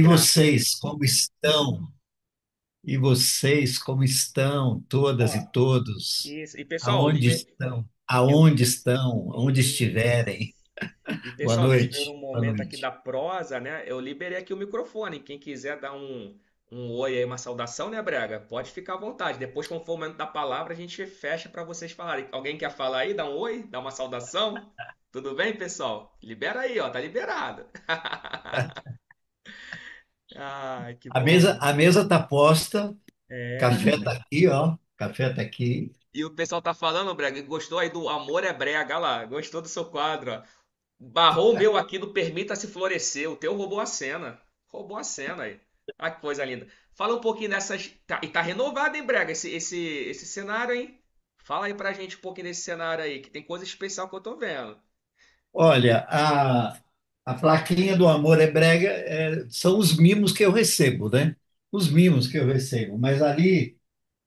vocês, como estão? E vocês, como estão, todas e Ó, todos? isso. E pessoal, Aonde estão? eu- Aonde estão? Onde estiverem? isso. E Boa pessoal, nesse primeiro noite. Boa momento aqui noite. da prosa, né? Eu liberei aqui o microfone. Quem quiser dar um oi aí, uma saudação, né, Brega? Pode ficar à vontade. Depois, quando for o momento da palavra, a gente fecha para vocês falarem. Alguém quer falar aí? Dá um oi? Dá uma saudação? Tudo bem, pessoal? Libera aí, ó. Tá liberado. Ai, que A bom. a mesa tá posta, É. café tá aqui, ó. Café tá aqui. E o pessoal tá falando, Brega, gostou aí do Amor é Brega, olha lá, gostou do seu quadro, ó. Barrou o meu aqui do Permita-se Florescer, o teu roubou a cena. Roubou a cena aí. Ah, que coisa linda. Fala um pouquinho dessas. E tá renovado, hein, Brega, esse cenário, hein? Fala aí pra gente um pouquinho desse cenário aí, que tem coisa especial que eu tô vendo. Olha, a plaquinha do Amor é Brega são os mimos que eu recebo, né? Os mimos que eu recebo. Mas ali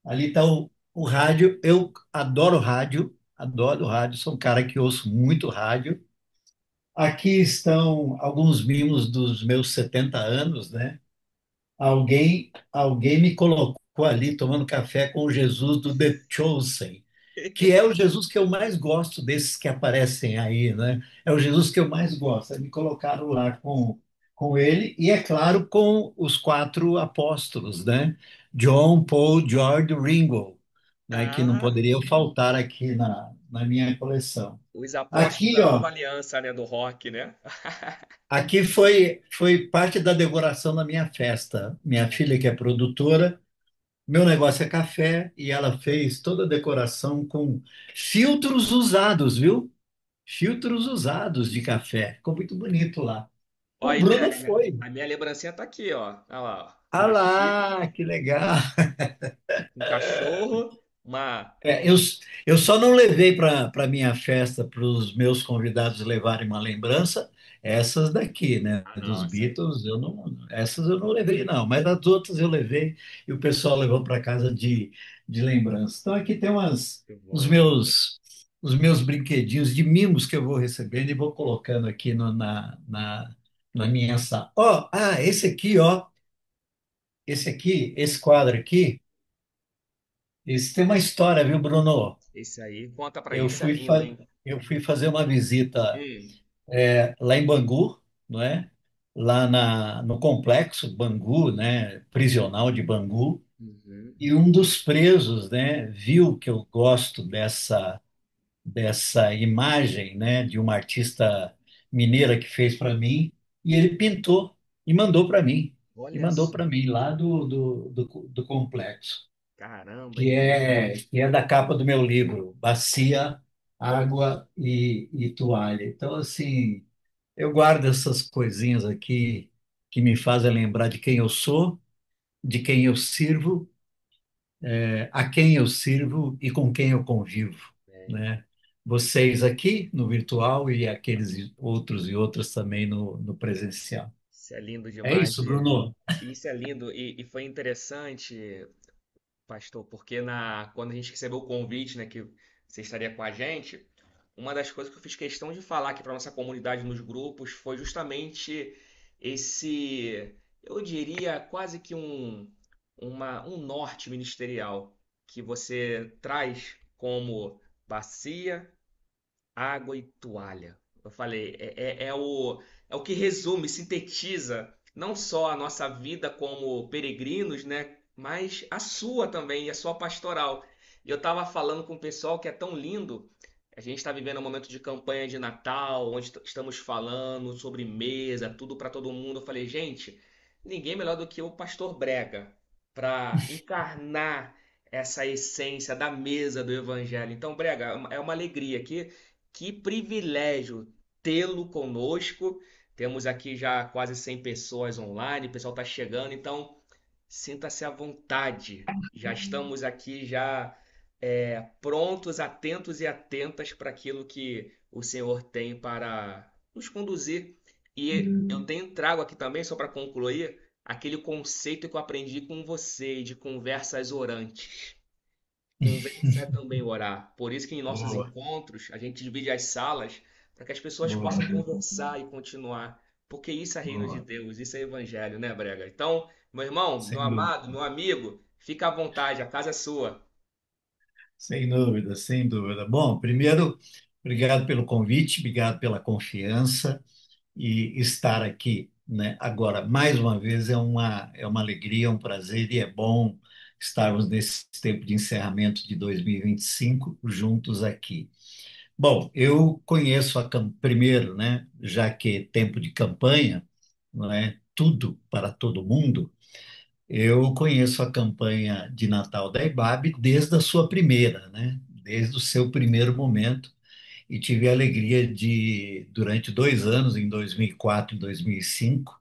está o rádio. Eu adoro rádio, sou um cara que ouço muito rádio. Aqui estão alguns mimos dos meus 70 anos, né? Alguém me colocou ali tomando café com o Jesus do The Chosen, que é o Jesus que eu mais gosto desses que aparecem aí, né? É o Jesus que eu mais gosto. Aí me colocaram lá com ele e, é claro, com os quatro apóstolos, né? John, Paul, George, Ringo, né? Que não Ah, poderiam faltar aqui na minha coleção. os apóstolos Aqui, da ó, nova aliança, né, do rock, né? aqui foi parte da decoração da minha festa. Minha filha, que é produtora, meu negócio é café e ela fez toda a decoração com filtros usados, viu? Filtros usados de café. Ficou muito bonito lá. Ó O aí, Bruno Brega, foi. a minha lembrancinha tá aqui, ó. Olha lá, ó. Ah Uma lá, xícara, que legal. um cachorro, uma. É, eu só não levei para minha festa para os meus convidados levarem uma lembrança, essas daqui, né? Ah, Dos nossa, Beatles, essas eu não levei, não, mas as outras eu levei e o pessoal levou para casa de lembrança. Então aqui tem que os bom. meus brinquedinhos de mimos que eu vou recebendo e vou colocando aqui na minha sala. Esse aqui, esse quadro aqui, esse tem uma história, viu, Bruno? Esse aí, conta pra Eu gente, isso é fui, lindo, fa- hein? eu fui fazer uma visita Hum. lá em Bangu, não é? Lá no complexo Bangu, né? Prisional de Bangu. Uhum. E um dos presos, né, viu que eu gosto dessa imagem, né, de uma artista mineira que fez para mim, e ele pintou e mandou para mim. E Olha mandou só. para mim lá do complexo Caramba, que hein? é da capa do meu livro, Bacia, Água e Toalha. Então, assim, eu guardo essas coisinhas aqui que me fazem lembrar de quem eu sou, de quem eu sirvo, a quem eu sirvo e com quem eu convivo, É, né? Vocês aqui no virtual e aqueles outros e outras também no presencial. isso é lindo É demais. isso, Bruno. Isso é lindo. E foi interessante, pastor, porque quando a gente recebeu o convite, né, que você estaria com a gente, uma das coisas que eu fiz questão de falar aqui para nossa comunidade nos grupos foi justamente esse, eu diria, quase que um norte ministerial que você traz como bacia, água e toalha. Eu falei, é o que resume, sintetiza não só a nossa vida como peregrinos, né, mas a sua também, e a sua pastoral. E eu estava falando com o pessoal que é tão lindo. A gente está vivendo um momento de campanha de Natal, onde estamos falando sobre mesa, tudo para todo mundo. Eu falei, gente, ninguém melhor do que o pastor Brega para encarnar essa essência da mesa do evangelho. Então, Brega, é uma alegria aqui. Que privilégio tê-lo conosco. Temos aqui já quase 100 pessoas online, o pessoal está chegando, então sinta-se à vontade. Já estamos aqui já prontos, atentos e atentas para aquilo que o Senhor tem para nos conduzir. E eu trago aqui também, só para concluir, aquele conceito que eu aprendi com você de conversas orantes. Conversa é também orar. Por isso que em nossos Boa, encontros a gente divide as salas para que as pessoas boa. possam conversar e continuar. Porque isso é reino de Boa, Deus, isso é evangelho, né, Brega? Então, meu irmão, meu sem amado, dúvida. meu amigo, fica à vontade, a casa é sua. Sem dúvida, sem dúvida. Bom, primeiro, obrigado pelo convite, obrigado pela confiança e estar aqui, né? Agora, mais uma vez, é uma alegria, um prazer e é bom estarmos nesse tempo de encerramento de 2025 juntos aqui. Bom, eu conheço primeiro, né? Já que é tempo de campanha, não é tudo para todo mundo. Eu conheço a campanha de Natal da IBAB desde a sua primeira, né? Desde o seu primeiro momento, e tive a alegria de, durante 2 anos, em 2004 e 2005,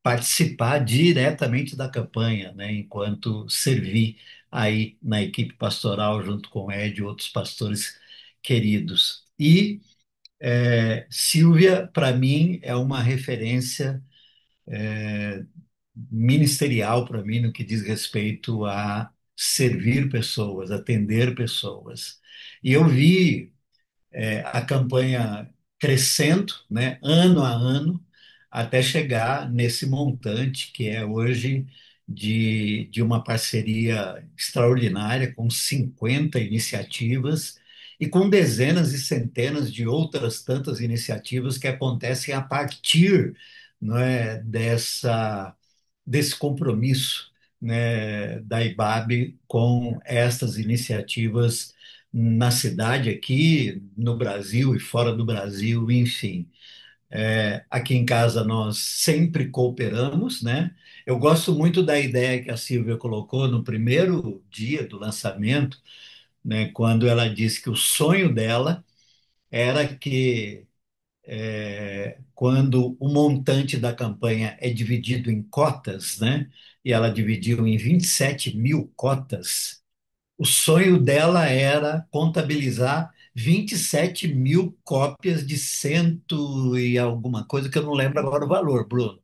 participar diretamente da campanha, né? Enquanto servi aí na equipe pastoral, junto com o Ed e outros pastores queridos. E Silvia, para mim, é uma referência ministerial para mim no que diz respeito a servir pessoas, atender pessoas. E eu vi a campanha crescendo, né, ano a ano, até chegar nesse montante que é hoje de uma parceria extraordinária com 50 iniciativas e com dezenas e centenas de outras tantas iniciativas que acontecem a partir, não é, desse compromisso, né, da IBAB com estas iniciativas na cidade aqui, no Brasil e fora do Brasil, enfim. Aqui em casa nós sempre cooperamos, né? Eu gosto muito da ideia que a Silvia colocou no primeiro dia do lançamento, né, quando ela disse que o sonho dela era que quando o montante da campanha é dividido em cotas, né? E ela dividiu em 27 mil cotas. O sonho dela era contabilizar 27 mil cópias de cento e alguma coisa, que eu não lembro agora o valor, Bruno,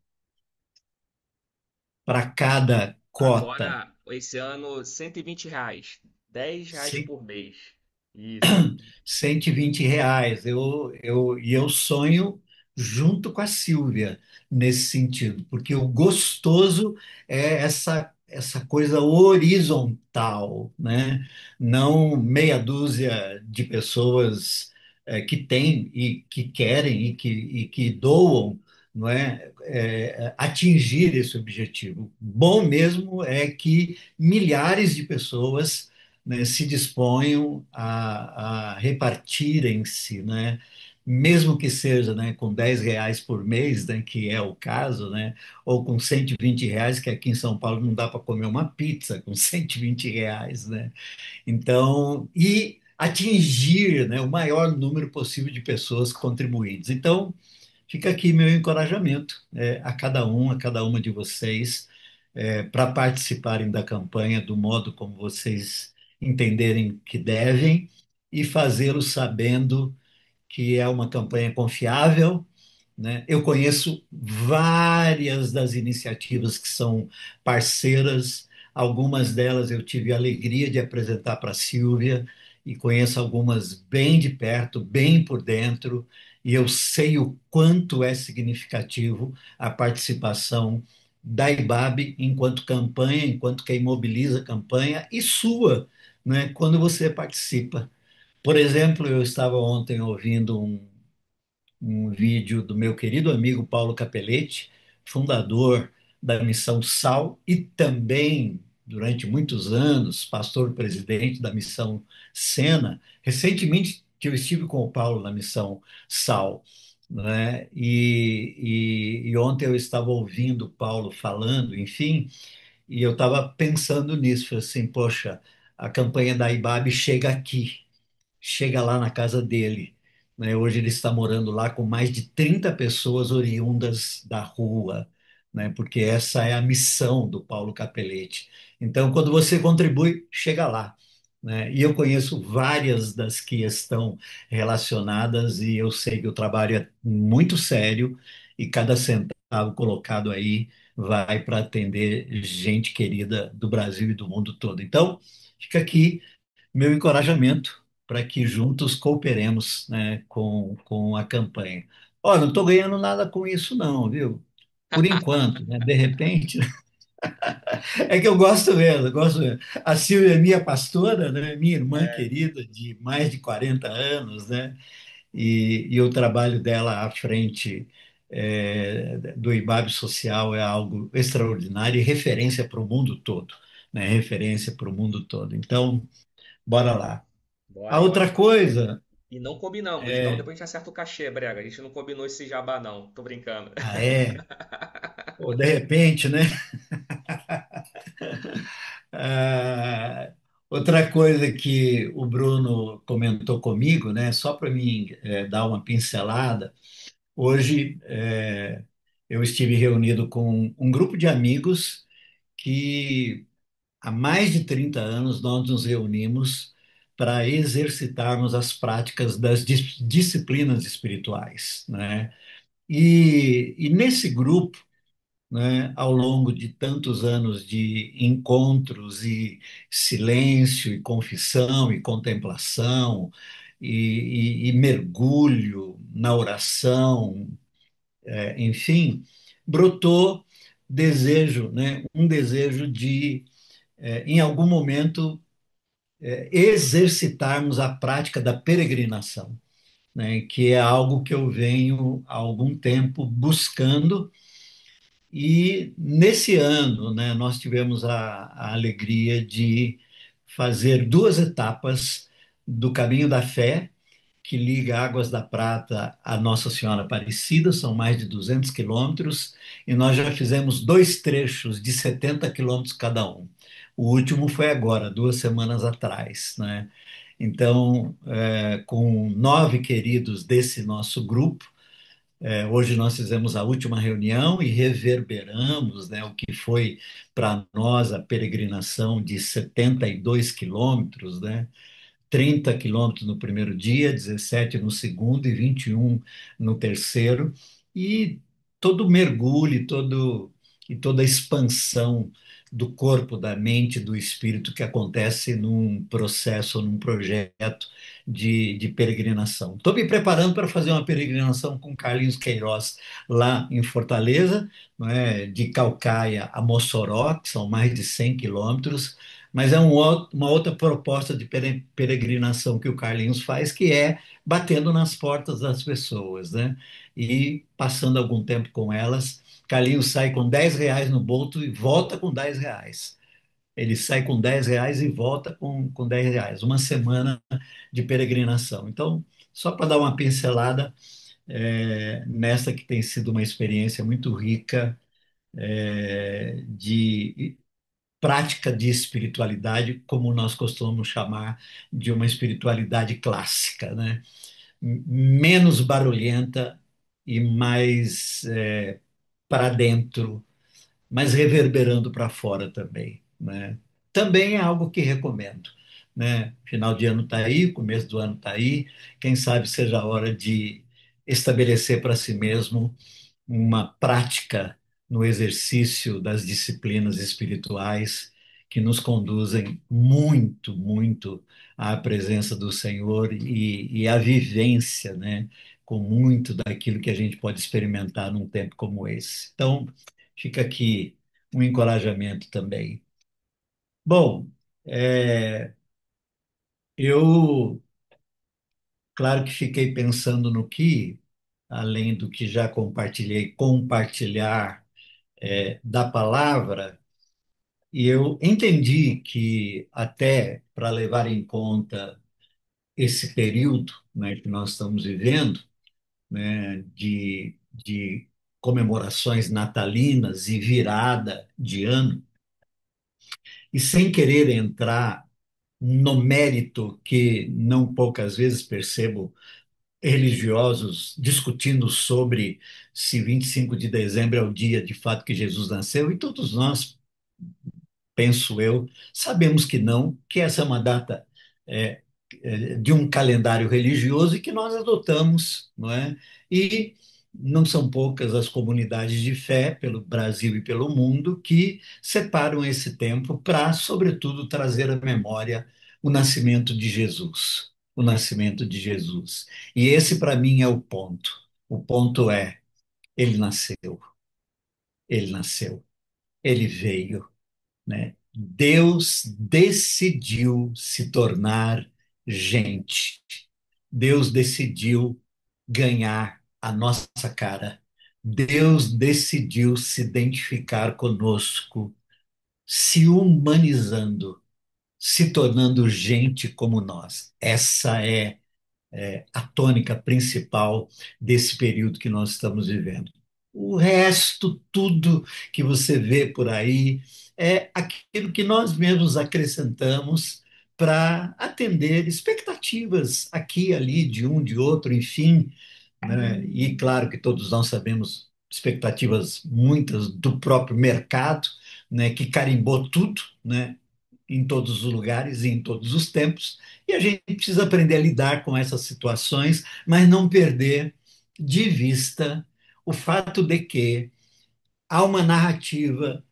para cada cota. Agora, esse ano, R$ 120, R$ 10 por mês. Isso. R$ 120. E eu sonho junto com a Silvia nesse sentido, porque o gostoso é essa coisa horizontal, né? Não meia dúzia de pessoas que têm e que querem e que doam, não é? Atingir esse objetivo. Bom mesmo é que milhares de pessoas, né, se disponham a repartirem-se, né, mesmo que seja, né, com R$ 10 por mês, né, que é o caso, né, ou com R$ 120, que aqui em São Paulo não dá para comer uma pizza com R$ 120, né? Então, e atingir, né, o maior número possível de pessoas contribuintes. Então, fica aqui meu encorajamento a cada um, a cada uma de vocês, para participarem da campanha do modo como vocês entenderem que devem e fazê-lo sabendo que é uma campanha confiável, né? Eu conheço várias das iniciativas que são parceiras, algumas delas eu tive a alegria de apresentar para a Silvia, e conheço algumas bem de perto, bem por dentro, e eu sei o quanto é significativo a participação da IBAB enquanto campanha, enquanto quem mobiliza a campanha, e sua, né, quando você participa. Por exemplo, eu estava ontem ouvindo um vídeo do meu querido amigo Paulo Capelletti, fundador da Missão Sal e também, durante muitos anos, pastor-presidente da Missão Sena. Recentemente, que eu estive com o Paulo na Missão Sal, né? E ontem eu estava ouvindo o Paulo falando, enfim, e eu estava pensando nisso, falei assim, poxa, a campanha da IBAB chega aqui, chega lá na casa dele, né? Hoje ele está morando lá com mais de 30 pessoas oriundas da rua, né? Porque essa é a missão do Paulo Capelletti. Então, quando você contribui, chega lá, né? E eu conheço várias das que estão relacionadas e eu sei que o trabalho é muito sério e cada centavo colocado aí vai para atender gente querida do Brasil e do mundo todo. Então, fica aqui meu encorajamento para que juntos cooperemos, né, com a campanha. Ó, não estou ganhando nada com isso, não, viu? Por enquanto, né? De repente, é que eu gosto mesmo, eu gosto mesmo. A Silvia é minha pastora, né? Minha irmã É, querida, de mais de 40 anos, né? E o trabalho dela à frente do IBAB Social é algo extraordinário e referência para o mundo todo, né? Referência para o mundo todo. Então, bora lá. A bora, outra bora. coisa, E não combinamos, então depois a gente acerta o cachê, Brega. A gente não combinou esse jabá, não. Tô brincando. é, ou de repente, né? Ah, outra coisa que o Bruno comentou comigo, né? Só para mim dar uma pincelada, hoje eu estive reunido com um grupo de amigos que há mais de 30 anos nós nos reunimos para exercitarmos as práticas das disciplinas espirituais, né? E nesse grupo, né, ao longo de tantos anos de encontros e silêncio e confissão e contemplação e mergulho na oração, enfim, brotou desejo, né, um desejo de, em algum momento, exercitarmos a prática da peregrinação, né, que é algo que eu venho há algum tempo buscando. E nesse ano, né, nós tivemos a alegria de fazer duas etapas do Caminho da Fé, que liga Águas da Prata a Nossa Senhora Aparecida, são mais de 200 quilômetros, e nós já fizemos dois trechos de 70 quilômetros cada um. O último foi agora, 2 semanas atrás, né? Então, com 9 queridos desse nosso grupo, hoje nós fizemos a última reunião e reverberamos, né, o que foi para nós a peregrinação de 72 quilômetros, né? 30 quilômetros no primeiro dia, 17 no segundo e 21 no terceiro, e todo o mergulho e toda a expansão do corpo, da mente, do espírito que acontece num processo, num projeto de peregrinação. Estou me preparando para fazer uma peregrinação com Carlinhos Queiroz lá em Fortaleza, não é? De Calcaia a Mossoró, que são mais de 100 quilômetros, mas é uma outra proposta de peregrinação que o Carlinhos faz, que é batendo nas portas das pessoas, né? E passando algum tempo com elas. Carlinhos sai com R$ 10 no bolso e volta com R$ 10. Ele sai com R$ 10 e volta com R$ 10. Uma semana de peregrinação. Então, só para dar uma pincelada, nessa que tem sido uma experiência muito rica, de prática de espiritualidade, como nós costumamos chamar de uma espiritualidade clássica, né? Menos barulhenta e mais para dentro, mas reverberando para fora também, né? Também é algo que recomendo, né? Final de ano está aí, começo do ano está aí, quem sabe seja a hora de estabelecer para si mesmo uma prática no exercício das disciplinas espirituais que nos conduzem muito, muito à presença do Senhor e à vivência, né, com muito daquilo que a gente pode experimentar num tempo como esse. Então, fica aqui um encorajamento também. Bom, eu, claro que fiquei pensando no que, além do que já compartilhei, compartilhar da palavra, e eu entendi que até para levar em conta esse período, né, que nós estamos vivendo, né, de comemorações natalinas e virada de ano, e sem querer entrar no mérito que não poucas vezes percebo religiosos discutindo sobre se 25 de dezembro é o dia de fato que Jesus nasceu, e todos nós, penso eu, sabemos que não, que essa é uma data é, de um calendário religioso e que nós adotamos, não é? E não são poucas as comunidades de fé pelo Brasil e pelo mundo que separam esse tempo para, sobretudo, trazer à memória o nascimento de Jesus. O nascimento de Jesus. E esse, para mim, é o ponto. O ponto é, ele nasceu, ele nasceu, ele veio, né? Deus decidiu se tornar gente. Deus decidiu ganhar a nossa cara. Deus decidiu se identificar conosco, se humanizando, se tornando gente como nós. Essa é a tônica principal desse período que nós estamos vivendo. O resto, tudo que você vê por aí, é aquilo que nós mesmos acrescentamos para atender expectativas aqui, ali, de um, de outro, enfim, né? E claro que todos nós sabemos expectativas muitas do próprio mercado, né, que carimbou tudo, né, em todos os lugares e em todos os tempos, e a gente precisa aprender a lidar com essas situações, mas não perder de vista o fato de que há uma narrativa,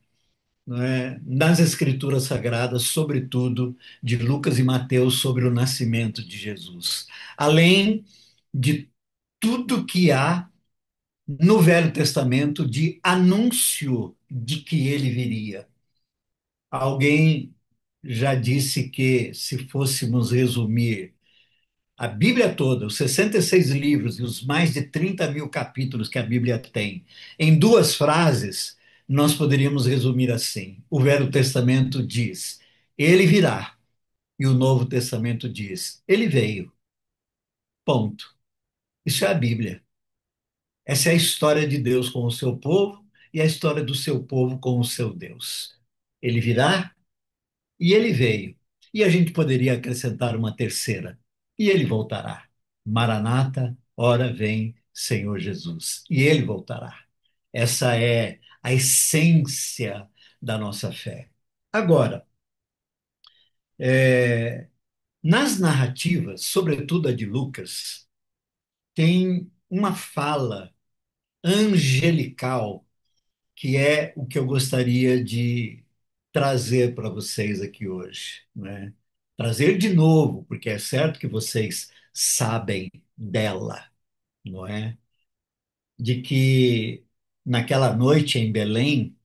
não é, nas Escrituras Sagradas, sobretudo de Lucas e Mateus, sobre o nascimento de Jesus. Além de tudo que há no Velho Testamento de anúncio de que ele viria. Alguém já disse que, se fôssemos resumir a Bíblia toda, os 66 livros e os mais de 30 mil capítulos que a Bíblia tem, em duas frases, nós poderíamos resumir assim: o Velho Testamento diz, ele virá, e o Novo Testamento diz, ele veio. Ponto. Isso é a Bíblia. Essa é a história de Deus com o seu povo e a história do seu povo com o seu Deus. Ele virá e ele veio. E a gente poderia acrescentar uma terceira. E ele voltará. Maranata, ora vem, Senhor Jesus. E ele voltará. Essa é a essência da nossa fé. Agora, nas narrativas, sobretudo a de Lucas, tem uma fala angelical que é o que eu gostaria de trazer para vocês aqui hoje, né? Trazer de novo, porque é certo que vocês sabem dela, não é? De que naquela noite em Belém,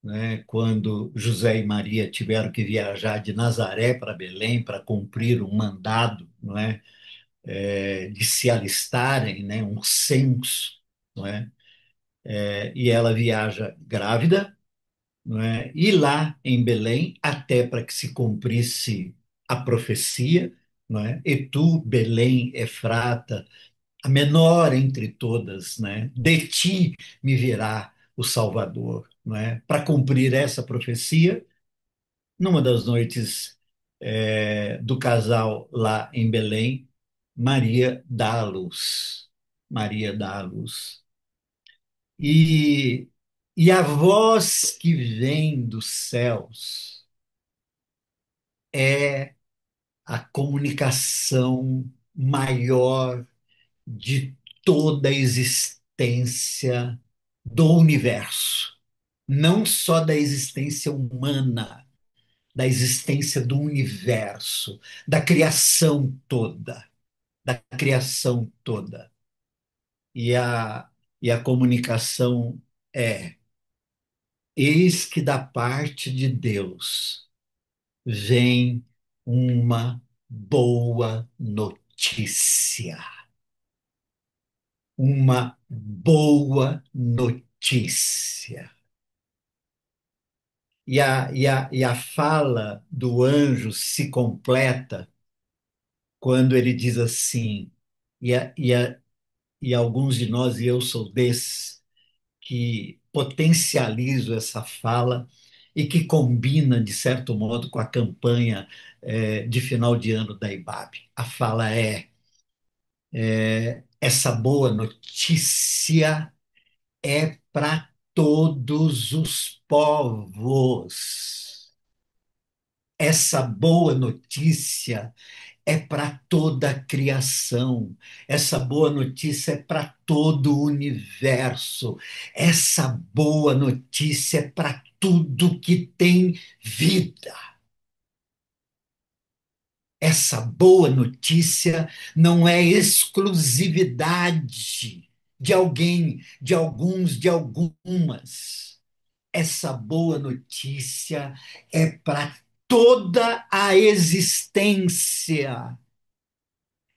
né, quando José e Maria tiveram que viajar de Nazaré para Belém para cumprir um mandado, não é, de se alistarem, né, um censo, não é? E ela viaja grávida, não é? E lá em Belém, até para que se cumprisse a profecia, não é? E tu, Belém, Efrata, a menor entre todas, né? De ti me virá o Salvador, não é? Para cumprir essa profecia, numa das noites do casal lá em Belém, Maria dá à luz. Maria dá à luz. E, e a voz que vem dos céus é a comunicação maior de toda a existência do universo. Não só da existência humana, da existência do universo, da criação toda, da criação toda. E a comunicação é: eis que da parte de Deus vem uma boa notícia. Uma boa notícia. E a fala do anjo se completa quando ele diz assim, e alguns de nós, e eu sou desses, que potencializo essa fala e que combina, de certo modo, com a campanha de final de ano da IBAB. A fala é: essa boa notícia é para todos os povos. Essa boa notícia é para toda a criação. Essa boa notícia é para todo o universo. Essa boa notícia é para tudo que tem vida. Essa boa notícia não é exclusividade. de alguém, de alguns, de algumas. Essa boa notícia é para toda a existência.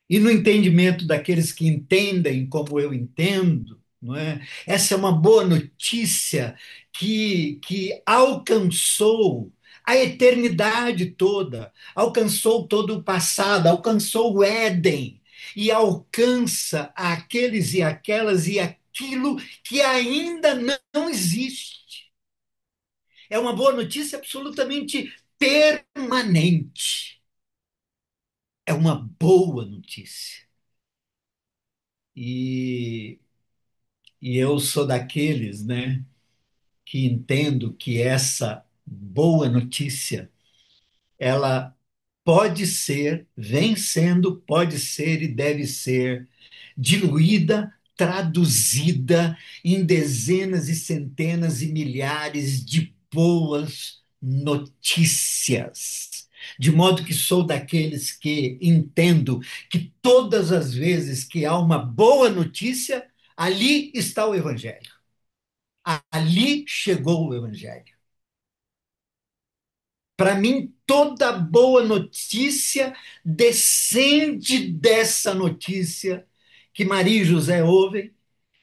E no entendimento daqueles que entendem como eu entendo, não é? Essa é uma boa notícia que alcançou a eternidade toda, alcançou todo o passado, alcançou o Éden e alcança aqueles e aquelas e aquilo que ainda não existe. É uma boa notícia absolutamente permanente. É uma boa notícia. E, e eu sou daqueles, né, que entendo que essa boa notícia, ela pode ser, vem sendo, pode ser e deve ser diluída, traduzida em dezenas e centenas e milhares de boas notícias. De modo que sou daqueles que entendo que todas as vezes que há uma boa notícia, ali está o Evangelho. Ali chegou o Evangelho. Para mim, toda boa notícia descende dessa notícia que Maria e José ouvem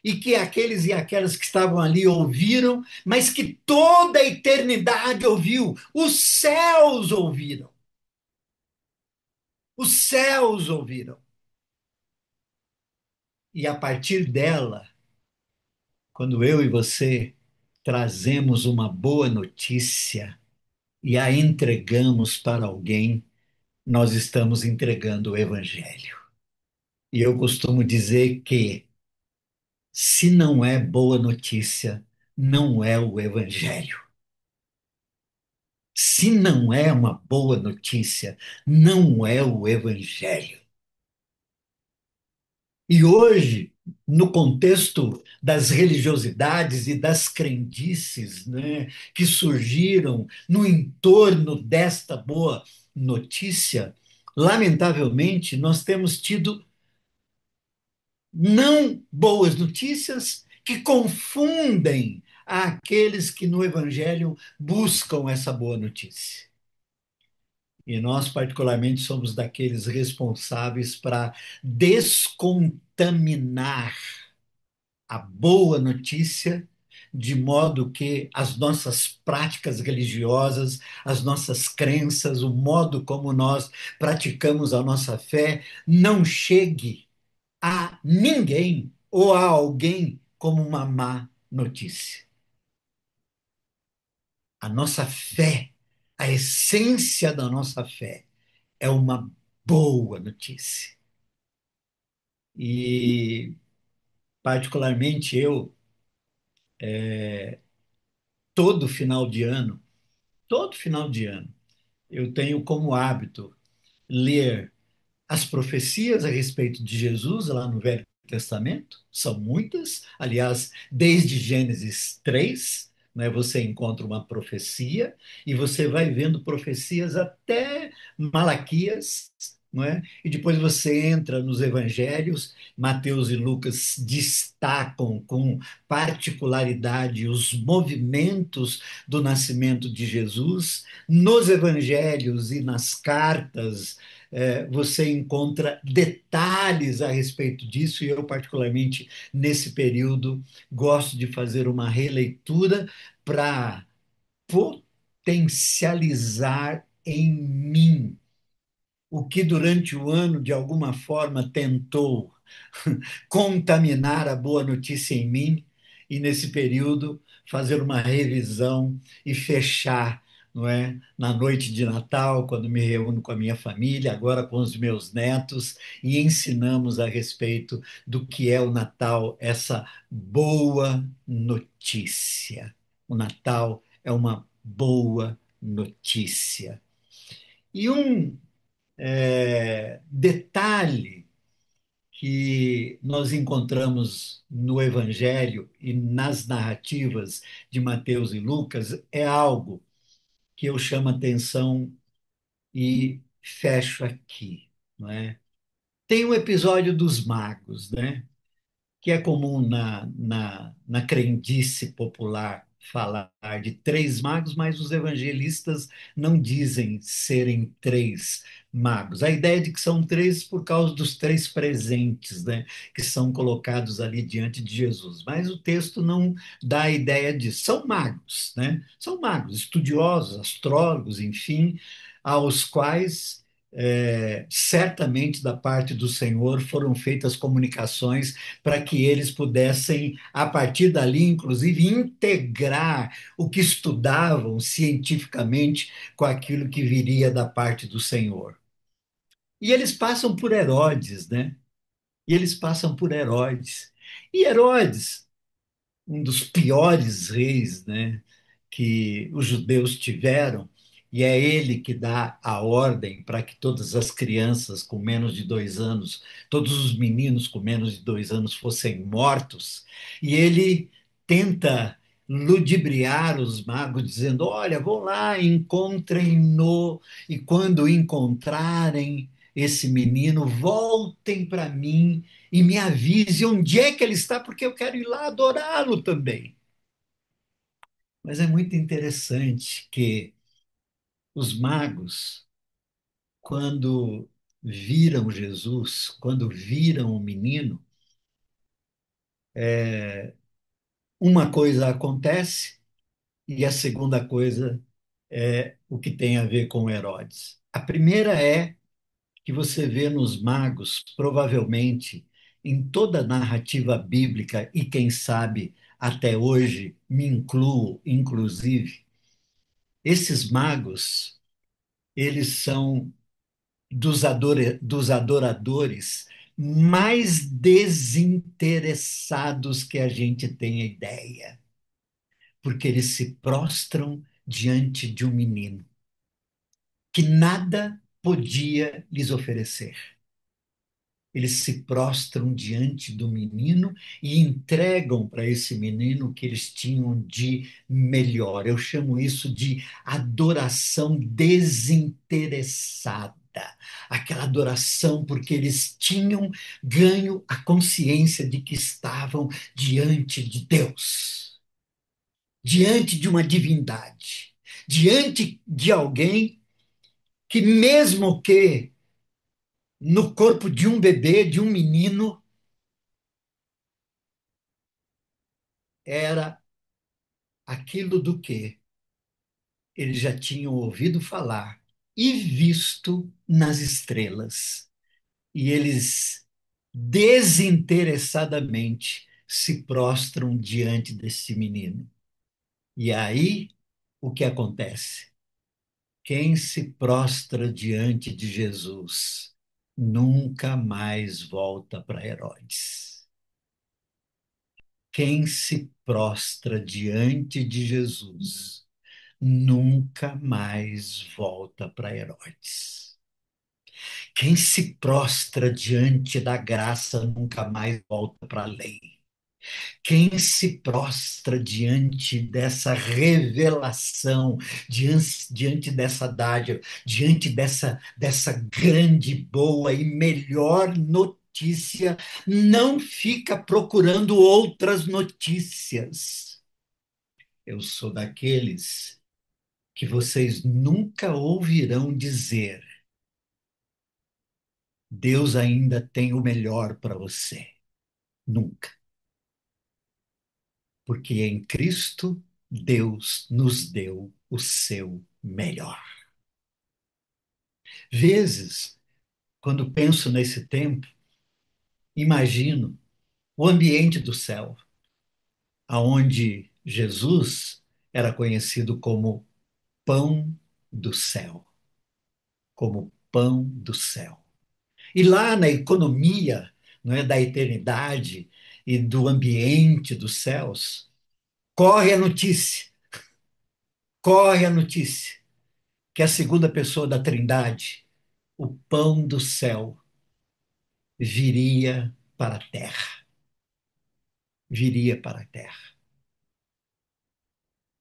e que aqueles e aquelas que estavam ali ouviram, mas que toda a eternidade ouviu. Os céus ouviram. Os céus ouviram. E a partir dela, quando eu e você trazemos uma boa notícia e a entregamos para alguém, nós estamos entregando o Evangelho. E eu costumo dizer que, se não é boa notícia, não é o Evangelho. Se não é uma boa notícia, não é o Evangelho. E hoje, no contexto das religiosidades e das crendices, né, que surgiram no entorno desta boa notícia, lamentavelmente, nós temos tido não boas notícias que confundem aqueles que no Evangelho buscam essa boa notícia. E nós, particularmente, somos daqueles responsáveis para descontaminar a boa notícia, de modo que as nossas práticas religiosas, as nossas crenças, o modo como nós praticamos a nossa fé, não chegue a ninguém ou a alguém como uma má notícia. A nossa fé, a essência da nossa fé, é uma boa notícia. E, particularmente, eu, todo final de ano, todo final de ano, eu tenho como hábito ler as profecias a respeito de Jesus lá no Velho Testamento, são muitas, aliás, desde Gênesis 3, né, você encontra uma profecia e você vai vendo profecias até Malaquias, não é? E depois você entra nos evangelhos, Mateus e Lucas destacam com particularidade os movimentos do nascimento de Jesus. Nos evangelhos e nas cartas você encontra detalhes a respeito disso, e eu, particularmente, nesse período, gosto de fazer uma releitura para potencializar em mim o que durante o ano, de alguma forma, tentou contaminar a boa notícia em mim e, nesse período, fazer uma revisão e fechar, não é? Na noite de Natal, quando me reúno com a minha família, agora com os meus netos, e ensinamos a respeito do que é o Natal, essa boa notícia. O Natal é uma boa notícia. E um detalhe que nós encontramos no Evangelho e nas narrativas de Mateus e Lucas é algo que eu chamo a atenção e fecho aqui, não é? Tem o episódio dos magos, né? que é comum na crendice popular falar de três magos, mas os evangelistas não dizem serem três magos. A ideia de que são três por causa dos três presentes, né, que são colocados ali diante de Jesus. Mas o texto não dá a ideia disso. São magos, né? São magos, estudiosos, astrólogos, enfim, aos quais certamente da parte do Senhor foram feitas comunicações para que eles pudessem, a partir dali, inclusive, integrar o que estudavam cientificamente com aquilo que viria da parte do Senhor. E eles passam por Herodes, né? E eles passam por Herodes. E Herodes, um dos piores reis, né, que os judeus tiveram, e é ele que dá a ordem para que todas as crianças com menos de 2 anos, todos os meninos com menos de 2 anos fossem mortos, e ele tenta ludibriar os magos, dizendo: Olha, vão lá, encontrem-no, e quando encontrarem esse menino, voltem para mim e me avise onde é que ele está, porque eu quero ir lá adorá-lo também. Mas é muito interessante que os magos, quando viram Jesus, quando viram o menino, uma coisa acontece e a segunda coisa é o que tem a ver com Herodes. A primeira é que você vê nos magos, provavelmente em toda a narrativa bíblica, e quem sabe até hoje, me incluo, inclusive, esses magos, eles são dos adoradores mais desinteressados que a gente tem ideia, porque eles se prostram diante de um menino que nada podia lhes oferecer. Eles se prostram diante do menino e entregam para esse menino o que eles tinham de melhor. Eu chamo isso de adoração desinteressada. Aquela adoração porque eles tinham ganho a consciência de que estavam diante de Deus, diante de uma divindade, diante de alguém que, mesmo que no corpo de um bebê, de um menino, era aquilo do que eles já tinham ouvido falar e visto nas estrelas. E eles desinteressadamente se prostram diante desse menino. E aí, o que acontece? Quem se prostra diante de Jesus nunca mais volta para Herodes. Quem se prostra diante de Jesus nunca mais volta para Herodes. Quem se prostra diante da graça nunca mais volta para a lei. Quem se prostra diante dessa revelação, diante dessa dádiva, diante dessa grande, boa e melhor notícia, não fica procurando outras notícias. Eu sou daqueles que vocês nunca ouvirão dizer: Deus ainda tem o melhor para você. Nunca. Porque em Cristo, Deus nos deu o seu melhor. Vezes, quando penso nesse tempo, imagino o ambiente do céu, aonde Jesus era conhecido como pão do céu, como pão do céu. E lá na economia, não é, da eternidade e do ambiente dos céus, corre corre a notícia que a segunda pessoa da Trindade, o pão do céu, viria para a terra, viria para a terra.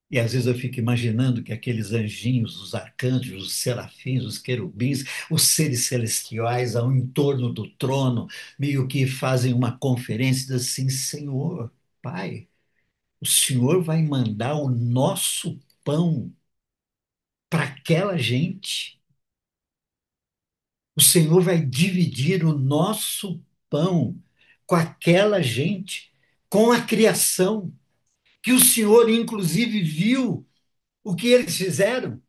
E às vezes eu fico imaginando que aqueles anjinhos, os arcanjos, os serafins, os querubins, os seres celestiais ao entorno do trono, meio que fazem uma conferência e dizem assim: Senhor, Pai, o Senhor vai mandar o nosso pão para aquela gente. O Senhor vai dividir o nosso pão com aquela gente, com a criação, que o Senhor, inclusive, viu o que eles fizeram.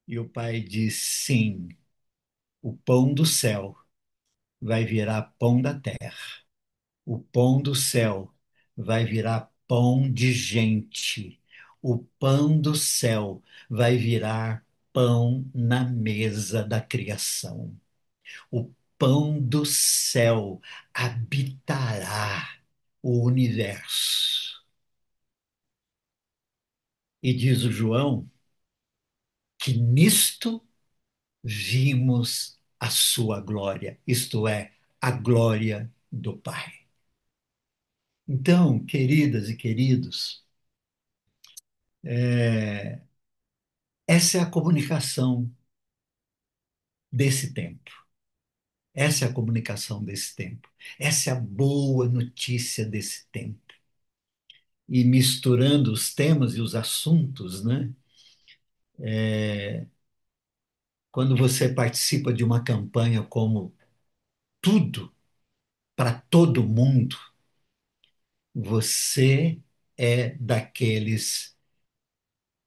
E o pai diz: sim, o pão do céu vai virar pão da terra. O pão do céu vai virar pão de gente. O pão do céu vai virar pão na mesa da criação. O pão do céu habitará o universo. E diz o João que nisto vimos a sua glória, isto é, a glória do Pai. Então, queridas e queridos, essa é a comunicação desse tempo. Essa é a comunicação desse tempo. Essa é a boa notícia desse tempo. E misturando os temas e os assuntos, né? Quando você participa de uma campanha como Tudo para Todo Mundo, você é daqueles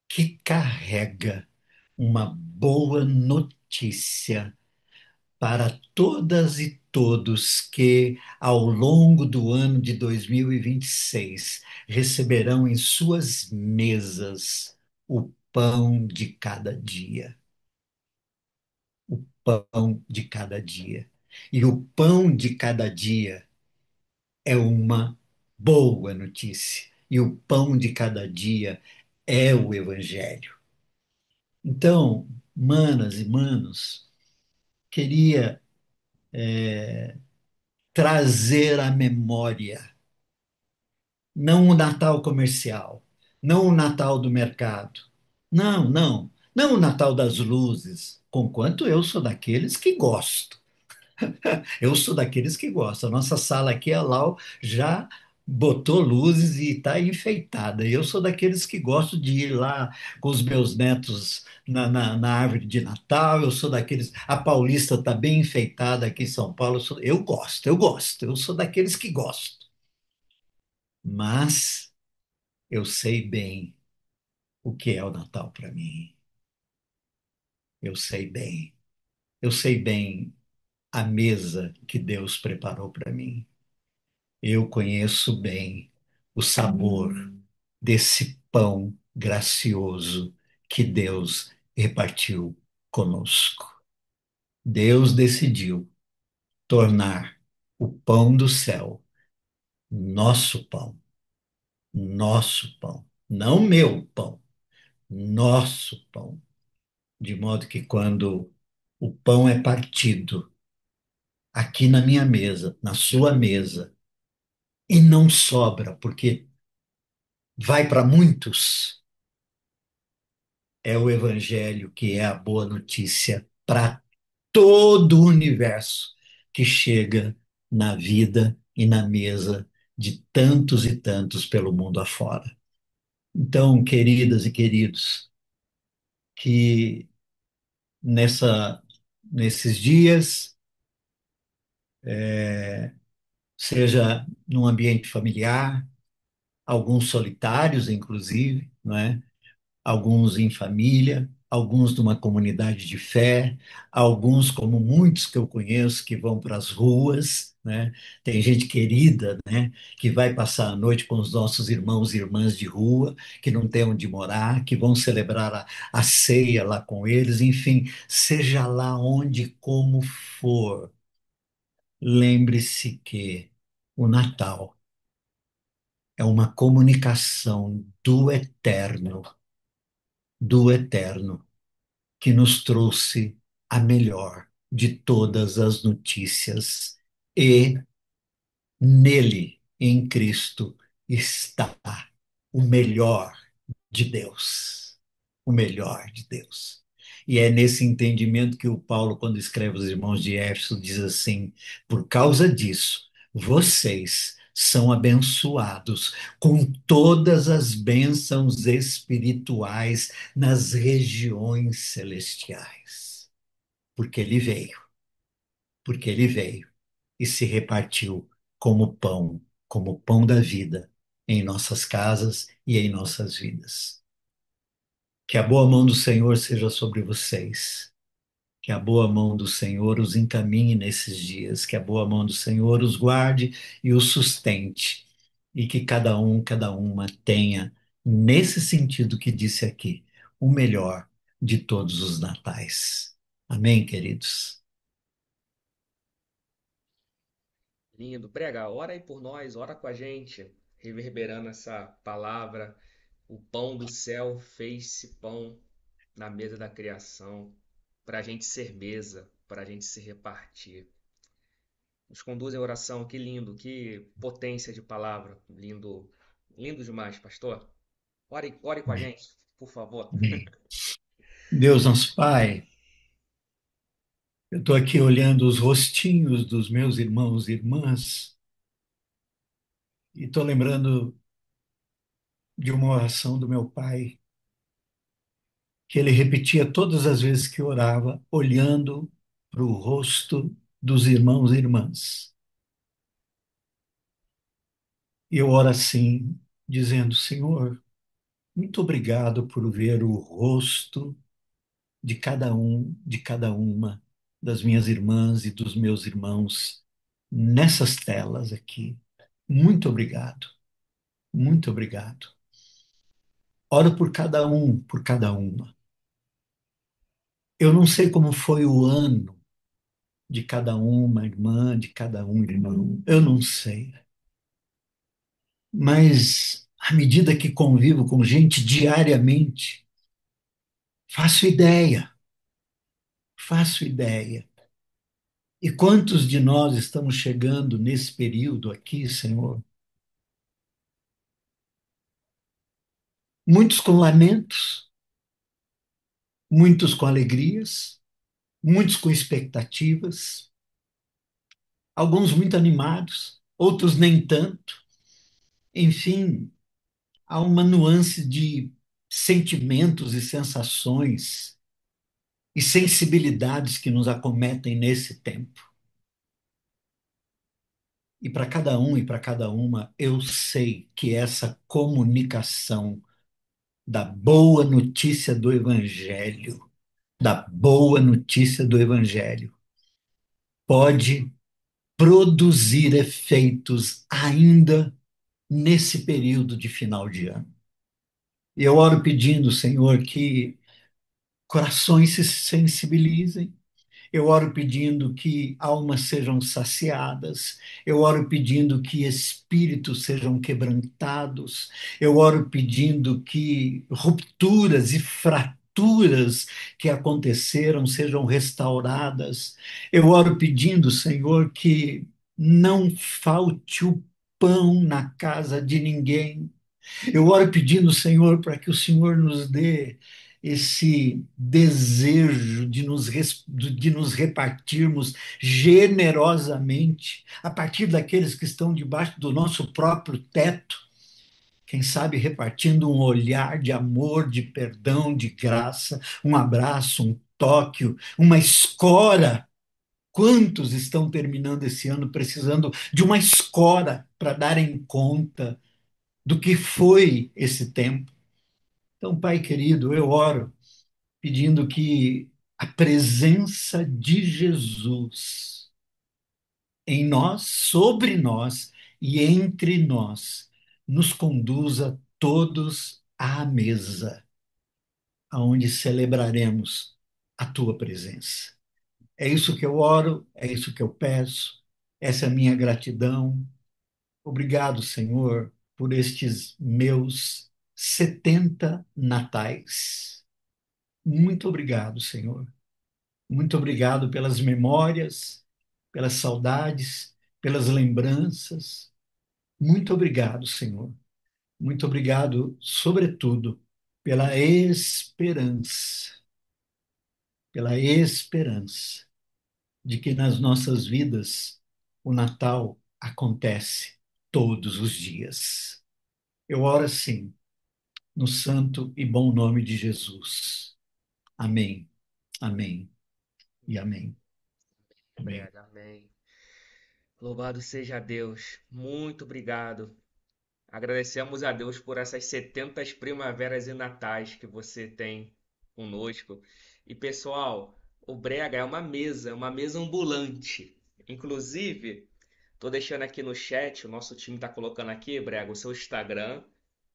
que carrega uma boa notícia para todas e todos que, ao longo do ano de 2026, receberão em suas mesas o pão de cada dia. O pão de cada dia. E o pão de cada dia é uma boa notícia. E o pão de cada dia é o Evangelho. Então, manas e manos, queria trazer à memória não o Natal comercial, não o Natal do mercado. Não, não. Não o Natal das luzes, conquanto eu sou daqueles que gosto. Eu sou daqueles que gostam. A nossa sala aqui, a Lau, já botou luzes e está enfeitada. Eu sou daqueles que gosto de ir lá com os meus netos na árvore de Natal. Eu sou daqueles. A Paulista está bem enfeitada aqui em São Paulo. Eu gosto, eu gosto. Eu sou daqueles que gosto. Mas eu sei bem o que é o Natal para mim. Eu sei bem. Eu sei bem a mesa que Deus preparou para mim. Eu conheço bem o sabor desse pão gracioso que Deus repartiu conosco. Deus decidiu tornar o pão do céu nosso pão, nosso pão, não meu pão, nosso pão, de modo que quando o pão é partido aqui na minha mesa, na sua mesa, e não sobra, porque vai para muitos, é o Evangelho que é a boa notícia para todo o universo que chega na vida e na mesa de tantos e tantos pelo mundo afora. Então, queridas e queridos, que nessa, nesses dias, seja num ambiente familiar, alguns solitários, inclusive, não é? Alguns em família, alguns numa comunidade de fé, alguns, como muitos que eu conheço, que vão para as ruas, né? Tem gente querida, né? Que vai passar a noite com os nossos irmãos e irmãs de rua, que não tem onde morar, que vão celebrar a ceia lá com eles, enfim, seja lá onde, como for, lembre-se que o Natal é uma comunicação do eterno que nos trouxe a melhor de todas as notícias e nele, em Cristo, está o melhor de Deus. O melhor de Deus. E é nesse entendimento que o Paulo, quando escreve aos irmãos de Éfeso, diz assim: por causa disso, vocês são abençoados com todas as bênçãos espirituais nas regiões celestiais. Porque porque ele veio e se repartiu como pão da vida, em nossas casas e em nossas vidas. Que a boa mão do Senhor seja sobre vocês. Que a boa mão do Senhor os encaminhe nesses dias. Que a boa mão do Senhor os guarde e os sustente. E que cada uma tenha, nesse sentido que disse aqui, o melhor de todos os natais. Amém, queridos? Lindo. Prega, ora aí por nós, ora com a gente, reverberando essa palavra. O pão do céu fez-se pão na mesa da criação, para a gente ser mesa, para a gente se repartir. Nos conduz em oração, que lindo, que potência de palavra. Lindo, lindo demais, pastor. Ore com a Amém. gente, por favor. Amém. Deus nosso Pai, eu estou aqui olhando os rostinhos dos meus irmãos e irmãs e estou lembrando de uma oração do meu pai, que ele repetia todas as vezes que orava, olhando para o rosto dos irmãos e irmãs. E eu oro assim, dizendo: Senhor, muito obrigado por ver o rosto de cada de cada uma das minhas irmãs e dos meus irmãos nessas telas aqui. Muito obrigado, muito obrigado. Oro por cada uma. Eu não sei como foi o ano de cada uma irmã, de cada um irmão, eu não sei. Mas à medida que convivo com gente diariamente, faço ideia, faço ideia. E quantos de nós estamos chegando nesse período aqui, Senhor? Muitos com lamentos, muitos com alegrias, muitos com expectativas, alguns muito animados, outros nem tanto. Enfim, há uma nuance de sentimentos e sensações e sensibilidades que nos acometem nesse tempo. E para cada um e para cada uma, eu sei que essa comunicação da boa notícia do Evangelho, da boa notícia do Evangelho, pode produzir efeitos ainda nesse período de final de ano. E eu oro pedindo, Senhor, que corações se sensibilizem. Eu oro pedindo que almas sejam saciadas. Eu oro pedindo que espíritos sejam quebrantados. Eu oro pedindo que rupturas e fraturas que aconteceram sejam restauradas. Eu oro pedindo, Senhor, que não falte o pão na casa de ninguém. Eu oro pedindo, Senhor, para que o Senhor nos dê esse desejo de nos repartirmos generosamente a partir daqueles que estão debaixo do nosso próprio teto. Quem sabe repartindo um olhar de amor, de perdão, de graça, um abraço, um toque, uma escora. Quantos estão terminando esse ano precisando de uma escora para darem conta do que foi esse tempo? Então, Pai querido, eu oro pedindo que a presença de Jesus em nós, sobre nós e entre nós nos conduza todos à mesa, aonde celebraremos a tua presença. É isso que eu oro, é isso que eu peço, essa é a minha gratidão. Obrigado, Senhor, por estes meus 70 natais. Muito obrigado, Senhor. Muito obrigado pelas memórias, pelas saudades, pelas lembranças. Muito obrigado, Senhor. Muito obrigado, sobretudo, pela esperança, pela esperança de que nas nossas vidas o Natal acontece todos os dias. Eu oro assim, no santo e bom nome de Jesus. Amém, amém e amém. Amém. Brega, amém. Louvado seja Deus. Muito obrigado. Agradecemos a Deus por essas 70 primaveras e natais que você tem conosco. E pessoal, o Brega é uma mesa ambulante. Inclusive, tô deixando aqui no chat, o nosso time tá colocando aqui, Brega, o seu Instagram,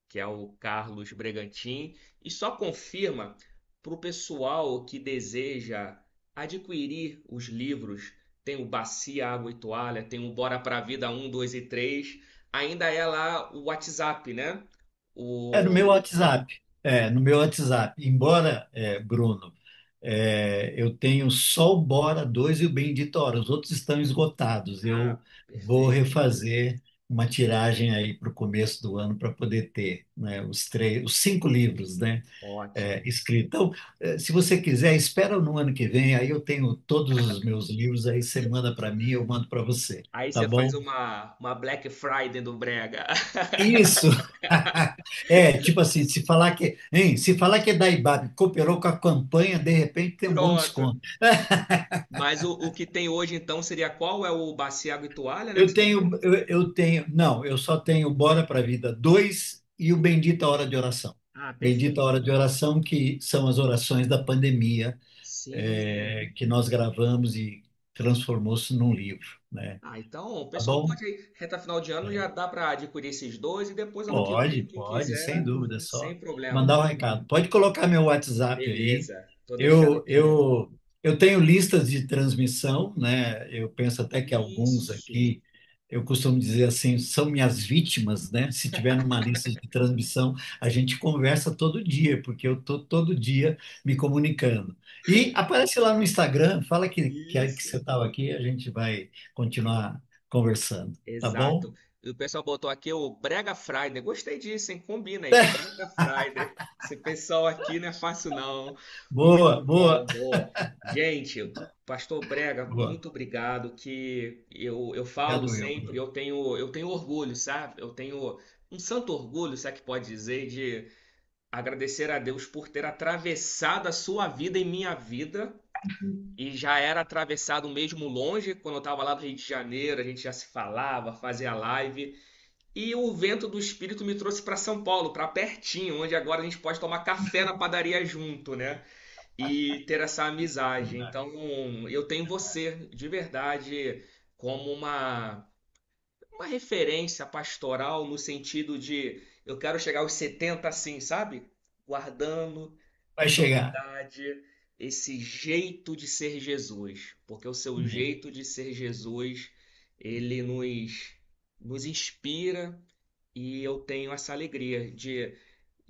que é o Carlos Bregantin, e só confirma para o pessoal que deseja adquirir os livros. Tem o Bacia, Água e Toalha, tem o Bora Pra Vida 1, 2 e 3. Ainda é lá o WhatsApp, né? É no meu O... WhatsApp. É, no meu WhatsApp. Embora, Bruno, eu tenho só o Bora 2 e o Bendito Hora. Os outros estão esgotados. Ah, Eu vou perfeito. refazer uma tiragem aí para o começo do ano para poder ter, né, os 5 livros, né, Ótimo. escritos. Então, se você quiser, espera no ano que vem. Aí eu tenho todos os meus livros. Aí você manda para mim, eu mando para você. Aí Tá você faz bom? uma Black Friday do Brega. Isso. É, tipo assim, se falar que é da IBAB, cooperou com a campanha, de repente tem um bom Pronto. desconto. Mas o que tem hoje então seria qual? É o Bacia, Água e Toalha, né? Que Eu você falou? tenho, eu tenho, não, eu só tenho Bora para a Vida 2 e o Bendita Hora de Oração. Ah, Bendita perfeito. Hora de Oração, que são as orações da pandemia, Sim. que nós gravamos e transformou-se num livro, né? Ah, então o Tá pessoal bom? pode aí, reta final de ano já dá para adquirir esses dois e depois ano que Pode, vem, quem pode, sem quiser, dúvida, é sem só mandar problema. o recado. Pode colocar meu WhatsApp aí. Beleza, tô deixando Eu, aqui. eu, eu tenho listas de transmissão, né? Eu penso até que alguns Isso. aqui, eu costumo dizer assim, são minhas vítimas, né? Se tiver numa lista de transmissão, a gente conversa todo dia, porque eu estou todo dia me comunicando. E aparece lá no Instagram, fala que Isso. você estava aqui, a gente vai continuar conversando, tá bom? Exato. E o pessoal botou aqui o Brega Friday. Gostei disso, hein? Combina, hein? Brega Friday. Esse pessoal aqui não é fácil, não. Boa, Muito boa, bom, boa. Gente, Pastor Brega, boa. muito obrigado. Que eu falo Obrigado eu, sempre, Bruno. eu tenho orgulho, sabe? Eu tenho um santo orgulho, se é que pode dizer, de agradecer a Deus por ter atravessado a sua vida em minha vida. E já era atravessado mesmo longe, quando eu estava lá no Rio de Janeiro, a gente já se falava, fazia live. E o vento do espírito me trouxe para São Paulo, para pertinho, onde agora a gente pode tomar café na padaria junto, né? E ter essa amizade. Então, eu tenho você, de verdade, como uma referência pastoral no sentido de eu quero chegar aos 70 assim, sabe? Guardando Vai com chegar. humildade esse jeito de ser Jesus, porque o seu Amém. jeito de ser Jesus, ele nos inspira e eu tenho essa alegria de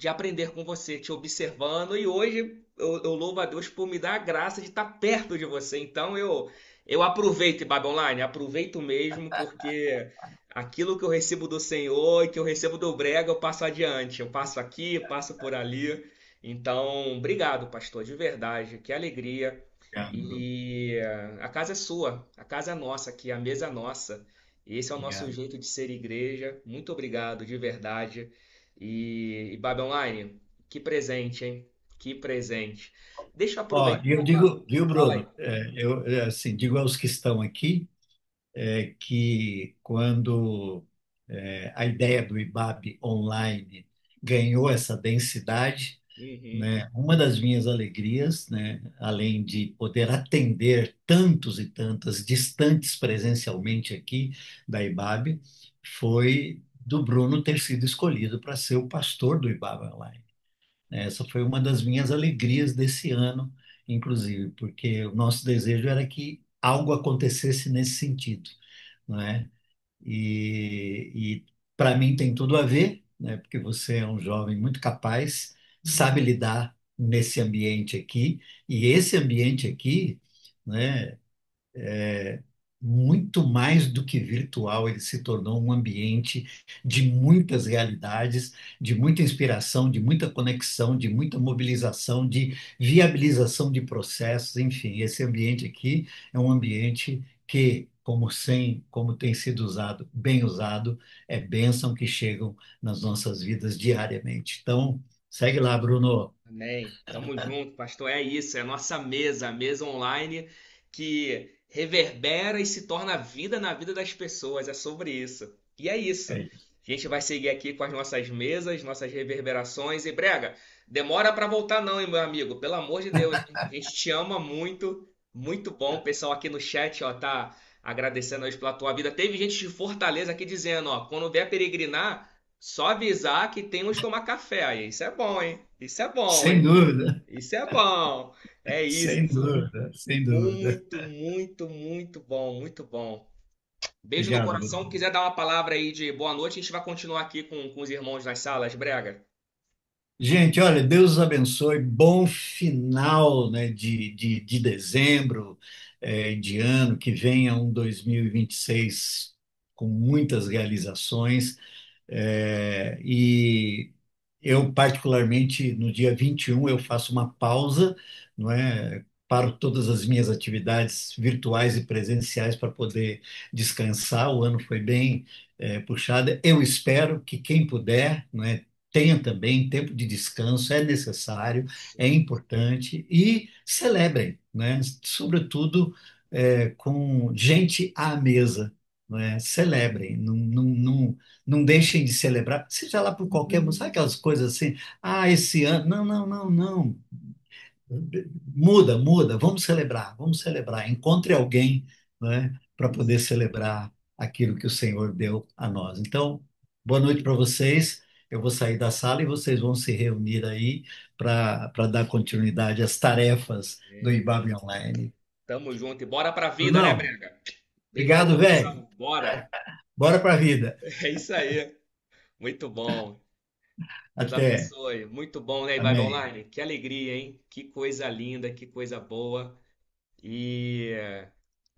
aprender com você, te observando, e hoje eu louvo a Deus por me dar a graça de estar perto de você. Então eu aproveito, Ibabe Online, aproveito mesmo, porque aquilo que eu recebo do Senhor e que eu recebo do Brega, eu passo adiante. Eu passo aqui, passo por ali. Então, obrigado, pastor, de verdade, que alegria. Obrigado, Bruno. E a casa é sua, a casa é nossa aqui, a mesa é nossa. Esse é o nosso Obrigado. jeito de ser igreja. Muito obrigado, de verdade. E Babi Online, que presente, hein? Que presente. Deixa eu Ó, aproveitar. e eu Opa, digo, viu, fala aí. Bruno? Assim, digo aos que estão aqui, que quando a ideia do IBAB online ganhou essa densidade, Uhum. né, uma das minhas alegrias, né, além de poder atender tantos e tantas distantes presencialmente aqui da IBAB, foi do Bruno ter sido escolhido para ser o pastor do IBAB online. Essa foi uma das minhas alegrias desse ano, inclusive, porque o nosso desejo era que algo acontecesse nesse sentido, não é? E para mim tem tudo a ver, né? Porque você é um jovem muito capaz, sabe lidar nesse ambiente aqui, e esse ambiente aqui, né? muito mais do que virtual, ele se tornou um ambiente de muitas realidades, de muita inspiração, de muita conexão, de muita mobilização, de viabilização de processos, enfim, esse ambiente aqui é um ambiente que, como tem sido usado, bem usado, é bênção que chegam nas nossas vidas diariamente. Então, segue lá, Bruno. Amém. Tamo junto, pastor. É isso, é a nossa mesa, a mesa online que reverbera e se torna vida na vida das pessoas. É sobre isso. E é isso. É isso. A gente vai seguir aqui com as nossas mesas, nossas reverberações. E Brega, demora pra voltar não, hein, meu amigo? Pelo amor de Deus, hein? A gente te ama muito, muito bom. O pessoal aqui no chat, ó, tá agradecendo hoje pela tua vida. Teve gente de Fortaleza aqui dizendo, ó, quando vier peregrinar, só avisar que tem uns tomar café aí. Isso é bom, hein? Isso é bom, Sem hein? dúvida, Isso é bom. É sem isso. dúvida, sem dúvida. Muito, muito, muito bom, muito bom. Beijo no Obrigado, coração. Bruno. Quiser dar uma palavra aí de boa noite, a gente vai continuar aqui com os irmãos nas salas, Brega. Gente, olha, Deus os abençoe. Bom final, né, de dezembro, de ano, que venha um 2026 com muitas realizações. E eu, particularmente, no dia 21 eu faço uma pausa, não é? Paro todas as minhas atividades virtuais e presenciais para poder descansar. O ano foi bem, puxado. Eu espero que quem puder, não é, tenha também tempo de descanso, é necessário, é Sim. importante e celebrem, né? Sobretudo, com gente à mesa. Não é? Celebrem, não deixem de celebrar, seja lá por qualquer motivo, sabe aquelas coisas assim, esse ano, não, não, não, não, muda, vamos celebrar, encontre alguém, né, para poder Isso. celebrar aquilo que o Senhor deu a nós. Então, boa noite para vocês, eu vou sair da sala e vocês vão se reunir aí para dar continuidade às tarefas do É. IBAB Online. Tamo junto e bora pra vida, né, Brunão, Brega? Beijo no obrigado, velho, coração. Bora. bora para a vida, É isso aí. Muito bom. Deus até, abençoe. Muito bom, né, Bible amém. Online? Que alegria, hein? Que coisa linda, que coisa boa. E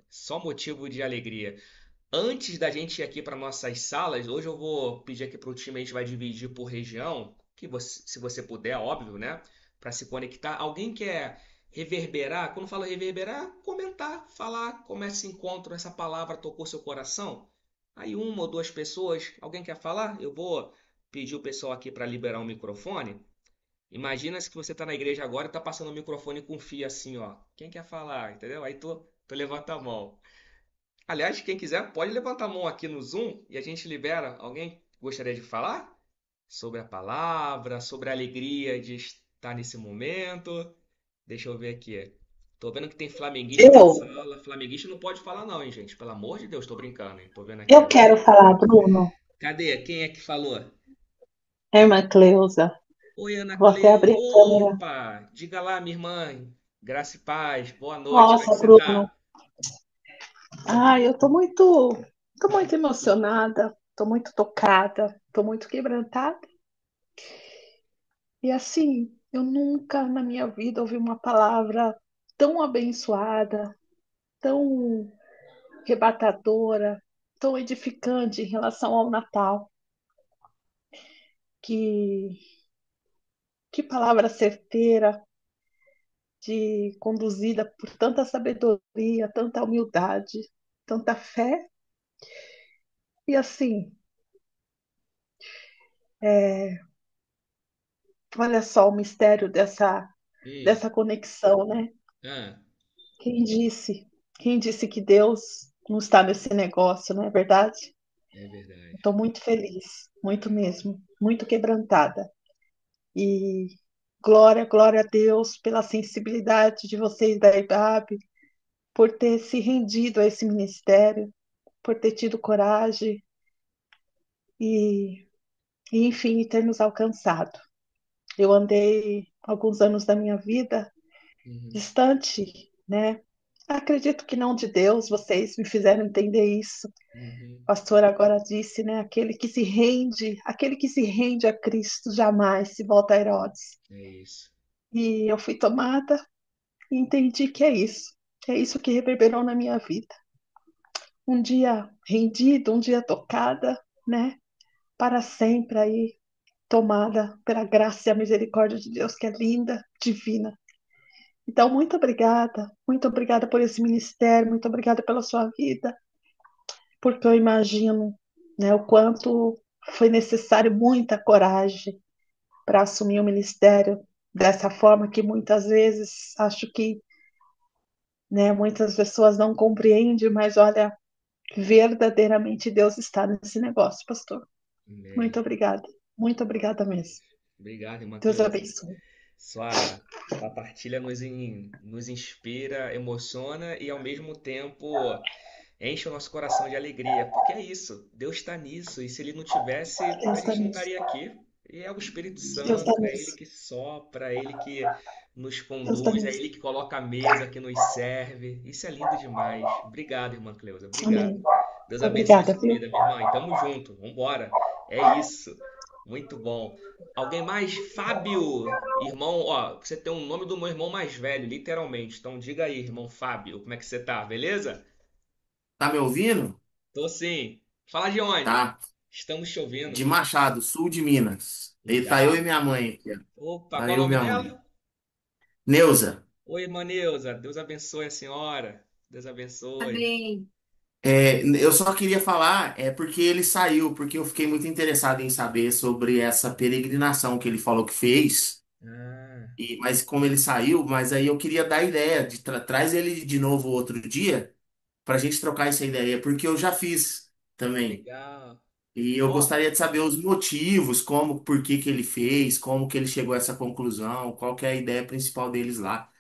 só motivo de alegria. Antes da gente ir aqui para nossas salas, hoje eu vou pedir aqui para o time, a gente vai dividir por região, se você puder, óbvio, né? Para se conectar. Alguém quer reverberar? Quando fala reverberar, comentar, falar como esse encontro, essa palavra tocou seu coração. Aí uma ou duas pessoas, alguém quer falar? Eu vou pedir o pessoal aqui para liberar o microfone. Imagina se que você está na igreja agora e está passando o microfone com fio assim, ó. Quem quer falar, entendeu? Aí tu levanta a mão. Aliás, quem quiser pode levantar a mão aqui no Zoom e a gente libera. Alguém gostaria de falar sobre a palavra, sobre a alegria de estar nesse momento? Deixa eu ver aqui. Tô vendo que tem flamenguista na Eu, sala. Flamenguista não pode falar não, hein, gente? Pelo amor de Deus, tô brincando, hein? Tô vendo aqui eu agora. quero falar, Bruno, Cadê? Quem é que falou? a irmã Cleusa. Oi, Ana Vou até Cleusa. abrir a câmera. Opa! Diga lá, minha irmã. Graça e paz. Boa noite. Como é que Nossa, você Bruno. tá? Ai, tô muito emocionada, tô muito tocada, tô muito quebrantada. E assim, eu nunca na minha vida ouvi uma palavra tão abençoada, tão arrebatadora, tão edificante em relação ao Natal. Que, que palavra certeira, conduzida por tanta sabedoria, tanta humildade, tanta fé. E assim, é, olha só o mistério Hum. dessa conexão, né? Ah, Quem disse? Quem disse que Deus não está nesse negócio, não é verdade? é verdade. Estou muito feliz, muito mesmo, muito quebrantada. E glória, glória a Deus pela sensibilidade de vocês da IBAB, por ter se rendido a esse ministério, por ter tido coragem e, enfim, ter nos alcançado. Eu andei alguns anos da minha vida Uhum, distante, né? Acredito que não de Deus, vocês me fizeram entender isso. uhum. O pastor agora disse, né? Aquele que se rende a Cristo jamais se volta a Herodes. É isso. E eu fui tomada e entendi que é isso. É isso que reverberou na minha vida. um dia rendido, um dia tocada, né? Para sempre aí, tomada pela graça e a misericórdia de Deus, que é linda, divina. Então, muito obrigada por esse ministério, muito obrigada pela sua vida, porque eu imagino, né, o quanto foi necessário muita coragem para assumir o ministério dessa forma que muitas vezes acho que, né, muitas pessoas não compreendem, mas olha, verdadeiramente Deus está nesse negócio, pastor. Amém. Muito obrigada Deus. mesmo. Obrigado, irmã Deus Cleusa. abençoe. Sua partilha nos inspira, emociona e ao mesmo tempo enche o nosso coração de alegria, porque é isso, Deus está nisso, e se ele não tivesse, a Deus está gente não nisso. estaria aqui. E é o Espírito Deus está Santo, é ele nisso. que sopra, é ele que nos Deus está conduz, é nisso. ele que coloca a mesa, que nos serve. Isso é lindo demais. Obrigado, irmã Cleusa, obrigado. Amém. Deus abençoe Obrigada, sua viu? vida, minha irmã, e tamo junto, vambora. É isso. Muito bom. Alguém mais? Fábio, irmão, ó, você tem o nome do meu irmão mais velho, literalmente. Então diga aí, irmão Fábio, como é que você tá, beleza? Tá me ouvindo? Tô sim. Fala de onde? Tá. Estamos te ouvindo. De Machado, sul de Minas. E tá eu e Legal. minha mãe aqui, ó. Opa, Tá qual o eu e nome minha mãe. dela? Neuza, Oi, Maneuza. Deus abençoe a senhora. Deus abençoe. Amém. Eu só queria falar, porque ele saiu, porque eu fiquei muito interessado em saber sobre essa peregrinação que ele falou que fez. Ah, Mas como ele saiu, mas aí eu queria dar a ideia de traz ele de novo outro dia pra gente trocar essa ideia, porque eu já fiz também. legal. E eu Ó, gostaria de saber os motivos, como, por que que ele fez, como que ele chegou a essa conclusão, qual que é a ideia principal deles lá.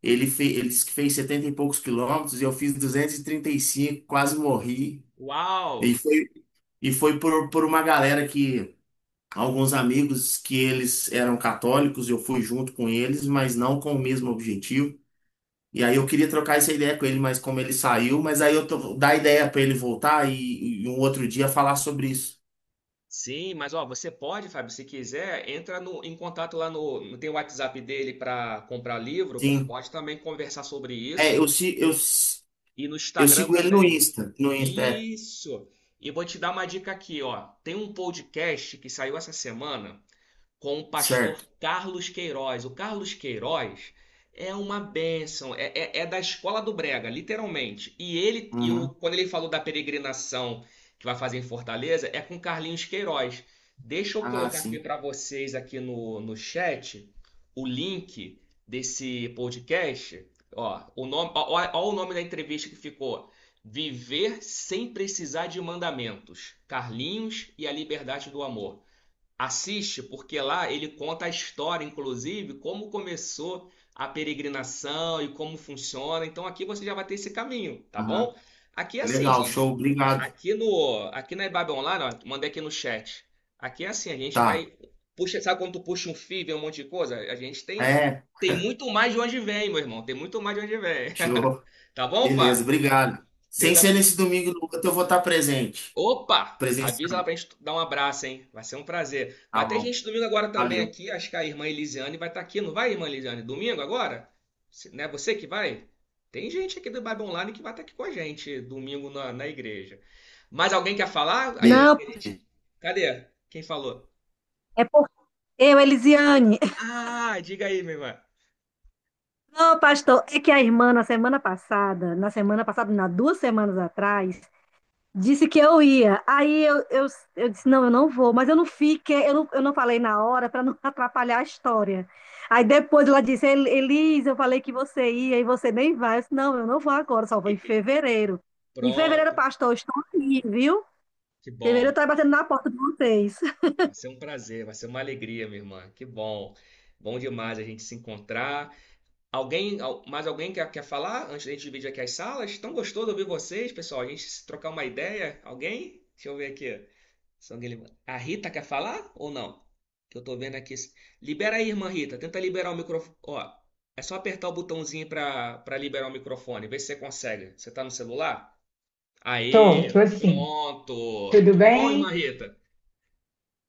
Ele disse que fez 70 e poucos quilômetros e eu fiz 235, quase morri. uau! E foi, e foi por uma galera que, alguns amigos que eles eram católicos, eu fui junto com eles, mas não com o mesmo objetivo. E aí eu queria trocar essa ideia com ele, mas como ele saiu, mas aí dar ideia para ele voltar e um outro dia falar sobre isso. Sim, mas ó, você pode, Fábio, se quiser, entra em contato lá no. Tem o WhatsApp dele para comprar livro, Sim. pode também conversar sobre É, isso. E no eu Instagram sigo ele no também. Insta. No Insta, Isso! E vou te dar uma dica aqui, ó. Tem um podcast que saiu essa semana com o pastor certo. Carlos Queiroz. O Carlos Queiroz é uma bênção, é da escola do Brega, literalmente. E Uhum. quando ele falou da peregrinação que vai fazer em Fortaleza, é com Carlinhos Queiroz. Deixa eu Ah, colocar aqui sim. para vocês aqui no chat o link desse podcast. Ó o nome da entrevista que ficou. Viver sem precisar de mandamentos. Carlinhos e a liberdade do amor. Assiste, porque lá ele conta a história, inclusive, como começou a peregrinação e como funciona. Então aqui você já vai ter esse caminho, tá Aham. bom? Aqui é assim, Legal, show. gente. Obrigado. Aqui na EBAB Online, ó, mandei aqui no chat. Aqui é assim, a gente Tá. vai puxa, sabe quando tu puxa um fio, vem um monte de coisa? A gente É, tem muito mais de onde vem, meu irmão. Tem muito mais de onde vem. show. Tá bom, Beleza, Fábio? obrigado. Sem Deus ser abençoe. nesse domingo no outro, eu vou estar presente. Opa! Avisa lá Presencial. pra gente dar um abraço, hein? Vai ser um prazer. Tá Vai ter bom. gente domingo agora também Valeu. aqui. Acho que a irmã Elisiane vai estar aqui, não vai, irmã Elisiane? Domingo agora? Não é você que vai? Tem gente aqui do Bible Online que vai estar aqui com a gente domingo na igreja. Mais alguém quer falar? Aí, Não, cadê? Quem falou? é por eu, Elisiane. Ah, diga aí, minha irmã. Não, pastor, é que a irmã na semana passada, não, 2 semanas atrás, disse que eu ia. Aí eu disse, não, eu não vou, mas eu não fiquei, eu não falei na hora para não atrapalhar a história. Aí depois ela disse, Elise, eu falei que você ia e você nem vai. Eu disse, não, eu não vou agora, só vou em fevereiro. Em fevereiro, Pronto. pastor, eu estou aqui, viu? Que Em fevereiro eu bom. estou batendo na porta de vocês. Vai ser um prazer, vai ser uma alegria, minha irmã. Que bom. Bom demais a gente se encontrar. Mais alguém quer falar antes da gente dividir aqui as salas? Tão gostoso ouvir vocês, pessoal. A gente se trocar uma ideia. Alguém? Deixa eu ver aqui. A Rita quer falar ou não? Que eu tô vendo aqui. Libera aí, irmã Rita. Tenta liberar o microfone. Ó, é só apertar o botãozinho para liberar o microfone. Vê se você consegue. Você tá no celular? Aê, Tô sim. pronto. Tudo Tudo bom, irmã bem? Rita?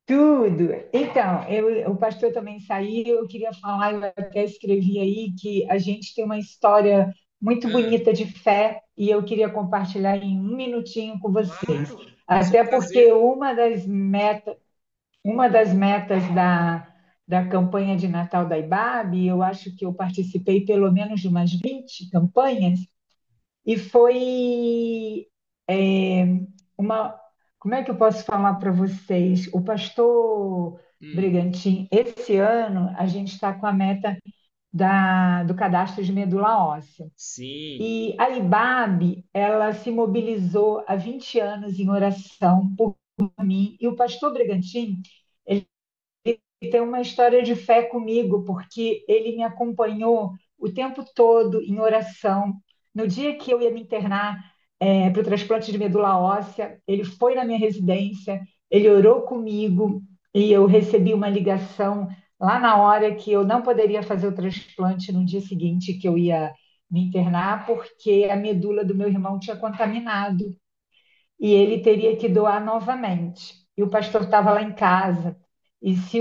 Tudo. Então, o pastor também saiu, eu queria falar, eu até escrevi aí que a gente tem uma história muito Ah, bonita de fé e eu queria compartilhar em um minutinho com vocês. claro, vai ser um Até porque prazer. uma das metas da campanha de Natal da IBAB, eu acho que eu participei pelo menos de umas 20 campanhas, e foi é, uma. Como é que eu posso falar para vocês? O pastor Hum, Bregantin, esse ano a gente está com a meta do cadastro de medula óssea. sim. E a IBAB, ela se mobilizou há 20 anos em oração por mim, e o pastor Bregantin, ele tem uma história de fé comigo, porque ele me acompanhou o tempo todo em oração. No dia que eu ia me internar para o transplante de medula óssea, ele foi na minha residência, ele orou comigo e eu recebi uma ligação lá na hora que eu não poderia fazer o transplante no dia seguinte que eu ia me internar, porque a medula do meu irmão tinha contaminado e ele teria que doar novamente. E o pastor estava lá em casa e se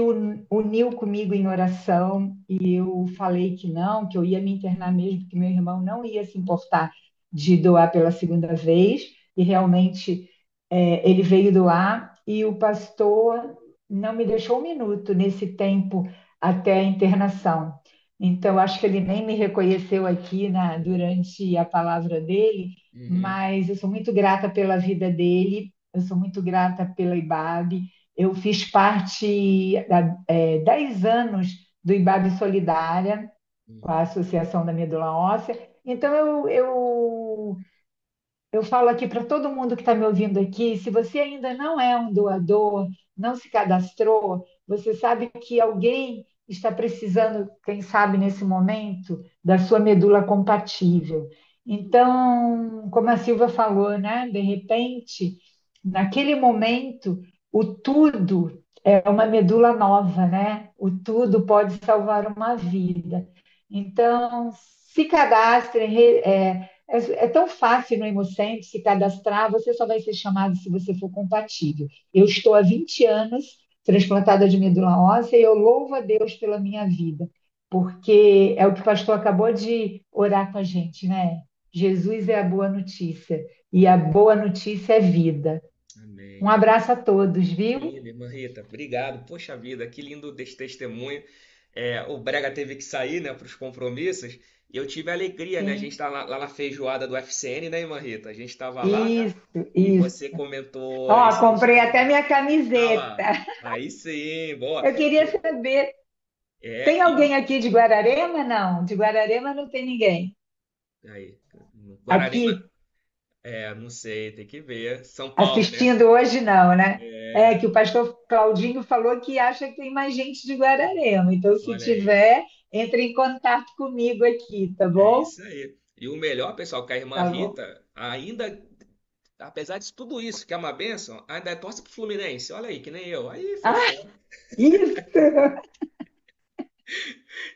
uniu comigo em oração, e eu falei que não, que eu ia me internar mesmo, que meu irmão não ia se importar de doar pela segunda vez, e realmente ele veio doar, e o pastor não me deixou um minuto nesse tempo até a internação. Então, acho que ele nem me reconheceu aqui durante a palavra dele, Uhum. mas eu sou muito grata pela vida dele, eu sou muito grata pela IBAB. Eu fiz parte 10 anos do IBAB Solidária, com a Uhum. Associação da Medula Óssea. Então, eu falo aqui para todo mundo que está me ouvindo aqui, se você ainda não é um doador, não se cadastrou, você sabe que alguém está precisando, quem sabe nesse momento, da sua medula compatível. Então, como a Silva falou, né? De repente, naquele momento, o tudo é uma medula nova, né? O tudo pode salvar uma vida. Então, se cadastrem, é tão fácil no Hemocentro se cadastrar, você só vai ser chamado se você for compatível. Eu estou há 20 anos transplantada de medula óssea e eu louvo a Deus pela minha vida, porque é o que o pastor acabou de orar com a gente, né? Jesus é a boa notícia e a boa notícia é vida. Um Amém. abraço a todos, Que viu? lindo, irmã Rita. Obrigado. Poxa vida, que lindo desse testemunho. É, o Brega teve que sair, né, para os compromissos. E eu tive a alegria, né? A gente Sim, tá lá na feijoada do FCN, né, irmã Rita? A gente estava lá, né? isso, E isso. você comentou Ó, esse comprei até testemunho. minha Ah lá. camiseta. Aí sim, boa. Eu queria saber, É, tem alguém aqui de Guararema? Não, de Guararema não tem ninguém. aí, no Guararema, Aqui não sei, tem que ver. São Paulo, né? assistindo hoje, não, né? É É, que o pastor Claudinho falou que acha que tem mais gente de Guararema. Então, se olha aí. tiver, entre em contato comigo aqui, tá É bom? isso aí. E o melhor, pessoal, que a irmã Tá bom. Rita ainda, apesar de tudo isso, que é uma bênção, ainda é torce pro Fluminense. Olha aí, que nem eu. Aí Ah, fechou. isso!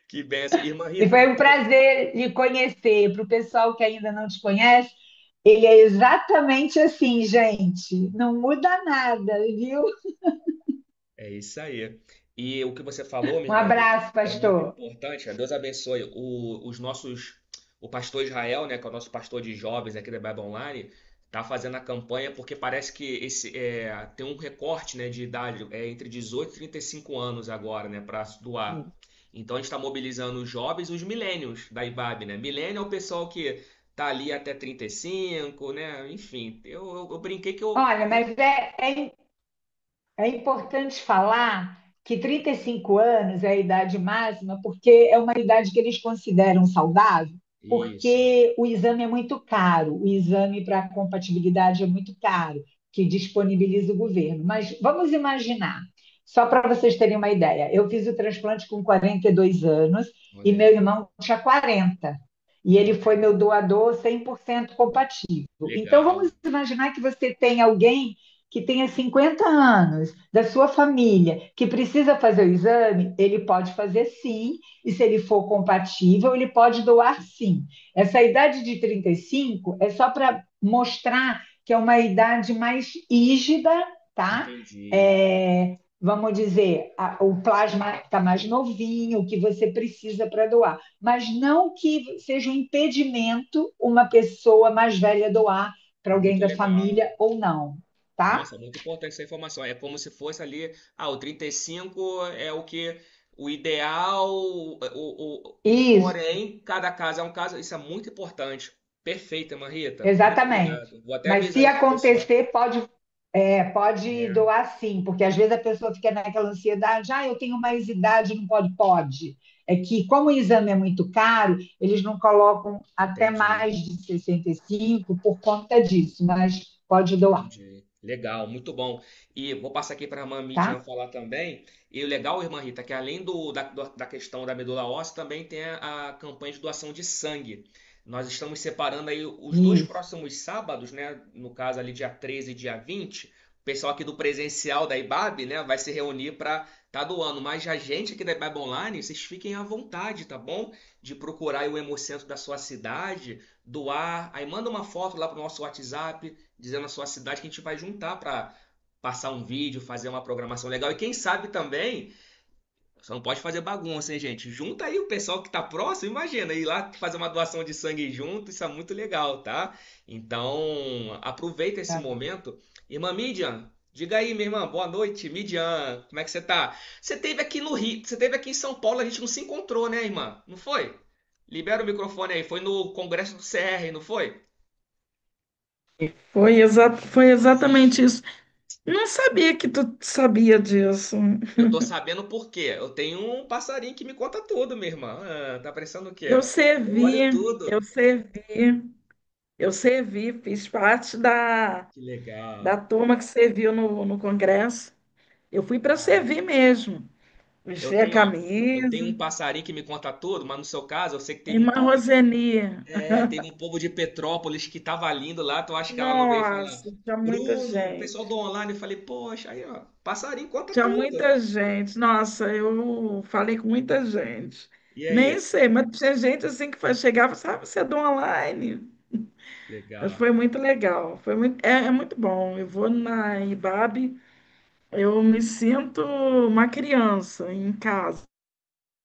Que bênção. Irmã E Rita, foi um prazer lhe conhecer. Para o pessoal que ainda não te conhece, ele é exatamente assim, gente. Não muda nada, viu? é isso aí. E o que você falou, minha Um irmã Rita, abraço, é muito pastor. importante. Deus abençoe os nossos, o pastor Israel, né, que é o nosso pastor de jovens aqui da Bible Online, tá fazendo a campanha porque parece que tem um recorte, né, de idade entre 18 e 35 anos agora, né, para doar. Então a gente está mobilizando os jovens, os millennials da IBAB, né? Millennial é o pessoal que tá ali até 35, né? Enfim, eu brinquei que eu. Olha, mas é importante falar que 35 anos é a idade máxima, porque é uma idade que eles consideram saudável, Isso. porque o exame é muito caro, o exame para compatibilidade é muito caro, que disponibiliza o governo. Mas vamos imaginar, só para vocês terem uma ideia, eu fiz o transplante com 42 anos e Olha meu aí. irmão tinha 40. E ele Olha foi aí. meu doador 100% compatível. Então, Legal. vamos imaginar que você tem alguém que tenha 50 anos, da sua família, que precisa fazer o exame, ele pode fazer sim, e se ele for compatível, ele pode doar sim. Essa idade de 35 é só para mostrar que é uma idade mais rígida, tá? Entendi. É, vamos dizer, o plasma está mais novinho, o que você precisa para doar, mas não que seja um impedimento uma pessoa mais velha doar para alguém Muito da legal. família ou não, tá? Nossa, muito importante essa informação. É como se fosse ali, o 35 é o que o ideal, Isso, porém, cada caso é um caso. Isso é muito importante. Perfeito, Marrita. Muito exatamente. obrigado. Vou até Mas avisar se isso pro pessoal. acontecer, pode É, doar sim, porque às vezes a pessoa fica naquela ansiedade, eu tenho mais idade, não pode, pode. É que, como o exame é muito caro, eles não colocam até entendi. mais de 65 por conta disso, mas pode doar, Entendi. Legal, muito bom. E vou passar aqui para a irmã Midian tá? falar também. E o legal, irmã Rita, que além da questão da medula óssea, também tem a campanha de doação de sangue. Nós estamos separando aí os dois Isso. próximos sábados, né? No caso ali, dia 13 e dia 20. O pessoal aqui do presencial da IBAB, né, vai se reunir para tá doando. Mas a gente aqui da IBAB Online, vocês fiquem à vontade, tá bom? De procurar aí o Hemocentro da sua cidade, doar. Aí manda uma foto lá pro nosso WhatsApp dizendo a sua cidade que a gente vai juntar para passar um vídeo, fazer uma programação legal. E quem sabe também, só não pode fazer bagunça, hein, gente? Junta aí o pessoal que tá próximo, imagina, ir lá fazer uma doação de sangue junto, isso é muito legal, tá? Então, aproveita esse Tá bom. momento. Irmã Midian, diga aí, minha irmã, boa noite, Midian, como é que você tá? Você esteve aqui no Rio, você esteve aqui em São Paulo, a gente não se encontrou, né, irmã? Não foi? Libera o microfone aí, foi no Congresso do CR, não foi? Foi exatamente isso. Não sabia que tu sabia disso. Eu tô sabendo por quê. Eu tenho um passarinho que me conta tudo, minha irmã. Ah, tá parecendo o Eu quê? Eu olho servi, tudo. eu servi, eu servi, fiz parte Que legal. da turma que serviu no Congresso. Eu fui para Ah, servir mesmo. eu Vestir a tenho, eu camisa. tenho um passarinho que me conta tudo, mas no seu caso, eu sei que teve um Irmã povo de, Roseni. teve um povo de Petrópolis que tava lindo lá. Tu acha que ela não veio falar? Nossa, tinha muita Bruno, o pessoal gente. do online, eu falei, poxa, aí, ó, passarinho conta Tinha tudo. muita gente. Nossa, eu falei com muita gente. E Nem aí? sei, mas tinha gente assim que chegava, sabe, você é do online. Mas Legal, foi muito legal, é muito bom. Eu vou na IBAB, eu me sinto uma criança em casa.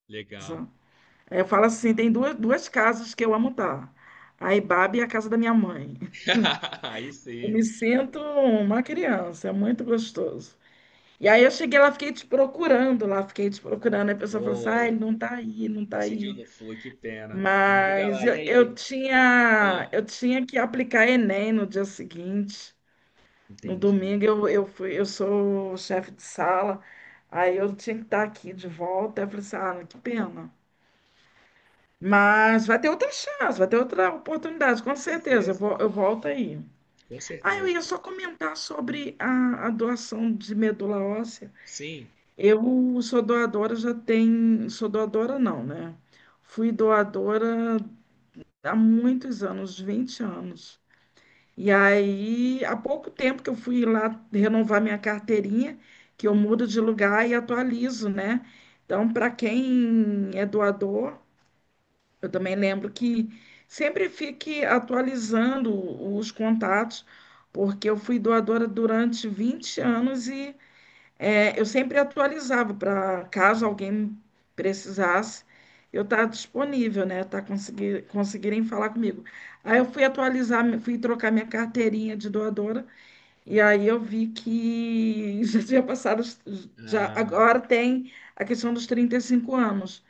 legal. Eu falo assim, tem duas casas que eu amo estar. A IBAB e a casa da minha mãe. Aí Eu sim. me sinto uma criança, é muito gostoso. E aí eu cheguei lá, fiquei te procurando lá, fiquei te procurando. Aí a pessoa falou assim, Oi. ele não tá aí, não tá Esse dia eu aí. não fui, que pena. Mas diga Mas lá, e eu aí? tinha, Ah, eu tinha que aplicar Enem no dia seguinte. No entendi. domingo eu sou chefe de sala, aí eu tinha que estar aqui de volta. Aí eu falei assim, que pena. Mas vai ter outra chance, vai ter outra oportunidade, com Com certeza. certeza, Eu volto aí. com Eu certeza. ia só comentar sobre a doação de medula óssea. Sim. Eu sou doadora, sou doadora não, né? Fui doadora há muitos anos, 20 anos. E aí, há pouco tempo que eu fui lá renovar minha carteirinha, que eu mudo de lugar e atualizo, né? Então, para quem é doador, eu também lembro que sempre fique atualizando os contatos, porque eu fui doadora durante 20 anos e eu sempre atualizava para caso alguém precisasse, eu estar disponível, né? Conseguirem falar comigo. Aí eu fui atualizar, fui trocar minha carteirinha de doadora, e aí eu vi que já tinha passado, já Ah, agora tem a questão dos 35 anos,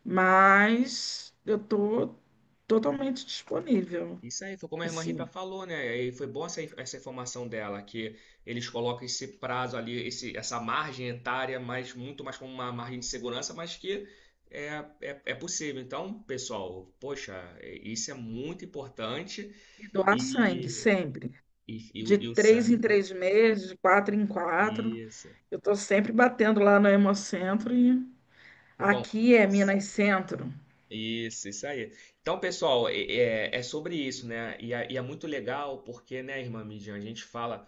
mas eu estou totalmente disponível. isso aí, foi como a irmã Rita Assim, falou, né? E foi bom essa informação dela, que eles colocam esse prazo ali, essa margem etária, mas muito mais como uma margem de segurança, mas que é possível. Então, pessoal, poxa, isso é muito importante. e doar sangue, E, sempre. e De o 3 em 3 meses, de 4 em 4. isso. Eu estou sempre batendo lá no Hemocentro e Bom, aqui é Minas Centro. isso aí. Então, pessoal, é sobre isso, né? E é muito legal porque, né, irmã Midian, a gente fala,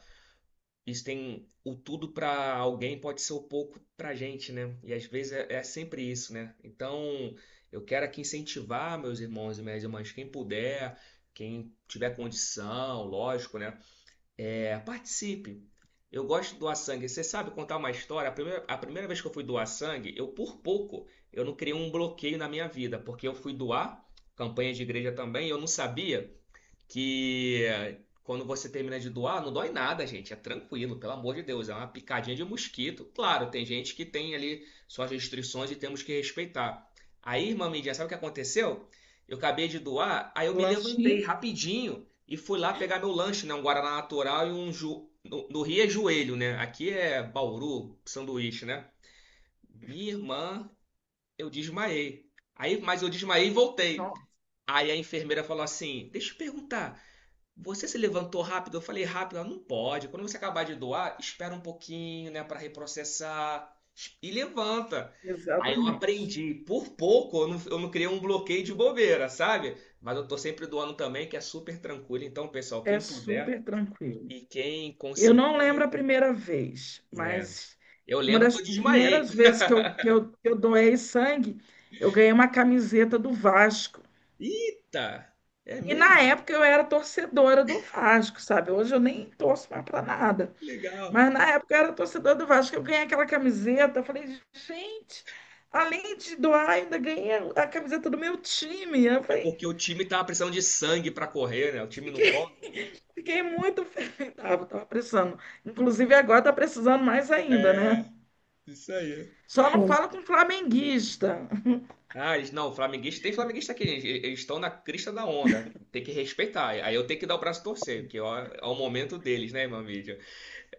isso tem o tudo para alguém pode ser o pouco pra gente, né? E às vezes é sempre isso, né? Então, eu quero aqui incentivar meus irmãos e minhas irmãs, quem puder, quem tiver condição, lógico, né? Participe. eu gosto de doar sangue. Você sabe contar uma história? A primeira vez que eu fui doar sangue, eu por pouco, eu não criei um bloqueio na minha vida, porque eu fui doar, campanha de igreja também, e eu não sabia que quando você termina de doar, não dói nada, gente. É tranquilo, pelo amor de Deus. É uma picadinha de mosquito. Claro, tem gente que tem ali suas restrições e temos que respeitar. Aí, irmã Mídia, sabe o que aconteceu? Eu acabei de doar, aí eu me levantei Lanchinho. rapidinho e fui lá pegar meu lanche, né? Um Guaraná natural e no Rio é joelho, né? Aqui é Bauru, sanduíche, né? Minha irmã, eu desmaiei. Aí, mas eu desmaiei e voltei. Não, Aí a enfermeira falou assim: Deixa eu perguntar. Você se levantou rápido? Eu falei rápido, ela não pode. Quando você acabar de doar, espera um pouquinho, né, para reprocessar e levanta. Aí eu exatamente. aprendi, por pouco eu não criei um bloqueio de bobeira, sabe? Mas eu tô sempre doando também, que é super tranquilo. Então, pessoal, É quem puder super tranquilo. e quem Eu não lembro conseguir, a primeira vez, né? mas Eu uma lembro que das eu desmaiei. primeiras vezes que eu doei sangue, eu ganhei uma camiseta do Vasco. Eita, é E na mesmo? época eu era torcedora do Vasco, sabe? Hoje eu nem torço mais para nada. Legal. Mas na época eu era torcedora do Vasco. Eu ganhei aquela camiseta. Eu falei, gente, além de doar, ainda ganhei a camiseta do meu time. Eu É falei, porque o time tava precisando de sangue para correr, né? O time não fiquei, corre. fiquei muito feliz. Tava precisando. Inclusive agora tá precisando mais ainda, né? É, isso aí. Só não fala com flamenguista. Ah, não, flamenguista tem flamenguista aqui, gente. Eles estão na crista da onda. Tem que respeitar. Aí eu tenho que dar o braço a torcer, porque ó, é o momento deles, né, irmã Mídia?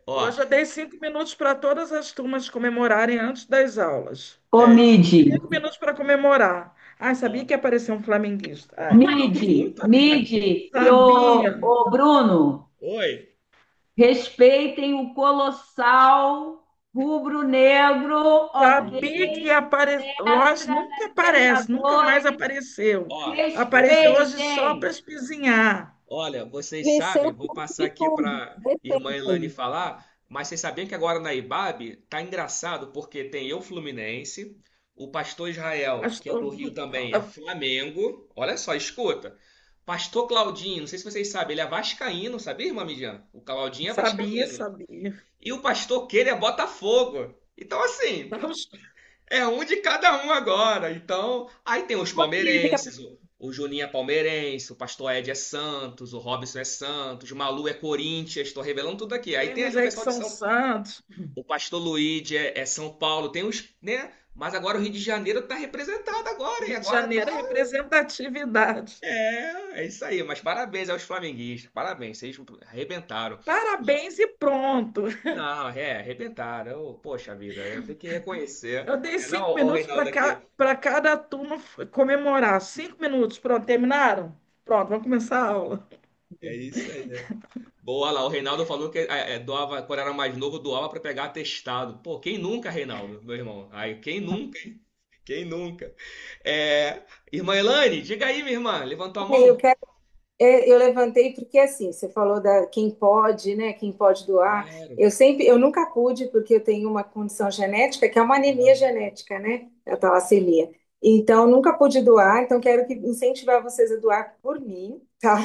Ó, Hoje eu dei 5 minutos para todas as turmas comemorarem antes das aulas. Ô, é isso aí. Midi, 5 minutos para comemorar. Ai, sabia Ó, que ia aparecer um flamenguista? Ai, tamo Midi, junto. Midi e sabia. ô Bruno, Oi. respeitem o colossal rubro-negro, Sabia que ok? ia aparecer. Lógico, Extra nunca aparece, nunca mais Libertadores, apareceu. Ó, Apareceu hoje só respeitem. para espizinhar. olha, vocês sabem, Venceu vou tudo passar e aqui tudo. para irmã Elane Respeitem. falar, mas vocês sabiam que agora na IBAB tá engraçado porque tem eu Fluminense, o pastor Israel, que é Pastor, do Rio também, é Flamengo. Olha só, escuta. Pastor Claudinho, não sei se vocês sabem, ele é vascaíno, sabia, irmã Midian? O Claudinho é sabia, vascaíno. sabia. E o pastor Keira é Botafogo. Então, assim, Vamos- é um de cada um agora. Então, aí tem os Uma crítica. palmeirenses, o Juninho é palmeirense, o pastor Ed é Santos, o Robson é Santos, o Malu é Corinthians, estou revelando tudo aqui. Aí tem Temos ali o aí que pessoal de são São santos. o pastor Luigi é São Paulo, tem os, né? Mas agora o Rio de Janeiro tá representado agora, e Rio de agora tá. Janeiro, é representatividade. É isso aí, mas parabéns aos flamenguistas, parabéns, vocês arrebentaram. Parabéns e pronto. Não, arrebentaram. Poxa vida, eu tenho que reconhecer. Eu dei É, não, cinco o minutos Reinaldo aqui. para cada turma comemorar. 5 minutos, pronto, terminaram? Pronto, vamos começar a aula. É isso aí. Boa lá, o Reinaldo falou que doava, quando era mais novo, doava para pegar atestado. Pô, quem nunca, Reinaldo, meu irmão? Aí, quem nunca, hein? Quem nunca? Irmã Elaine, diga aí, minha irmã, levantou a Eu mão? quero, eu levantei porque assim, você falou da quem pode, né? Quem pode doar. Claro. Eu nunca pude porque eu tenho uma condição genética que é uma anemia genética, né? A talassemia. Então, nunca pude doar. Então, quero incentivar vocês a doar por mim, tá?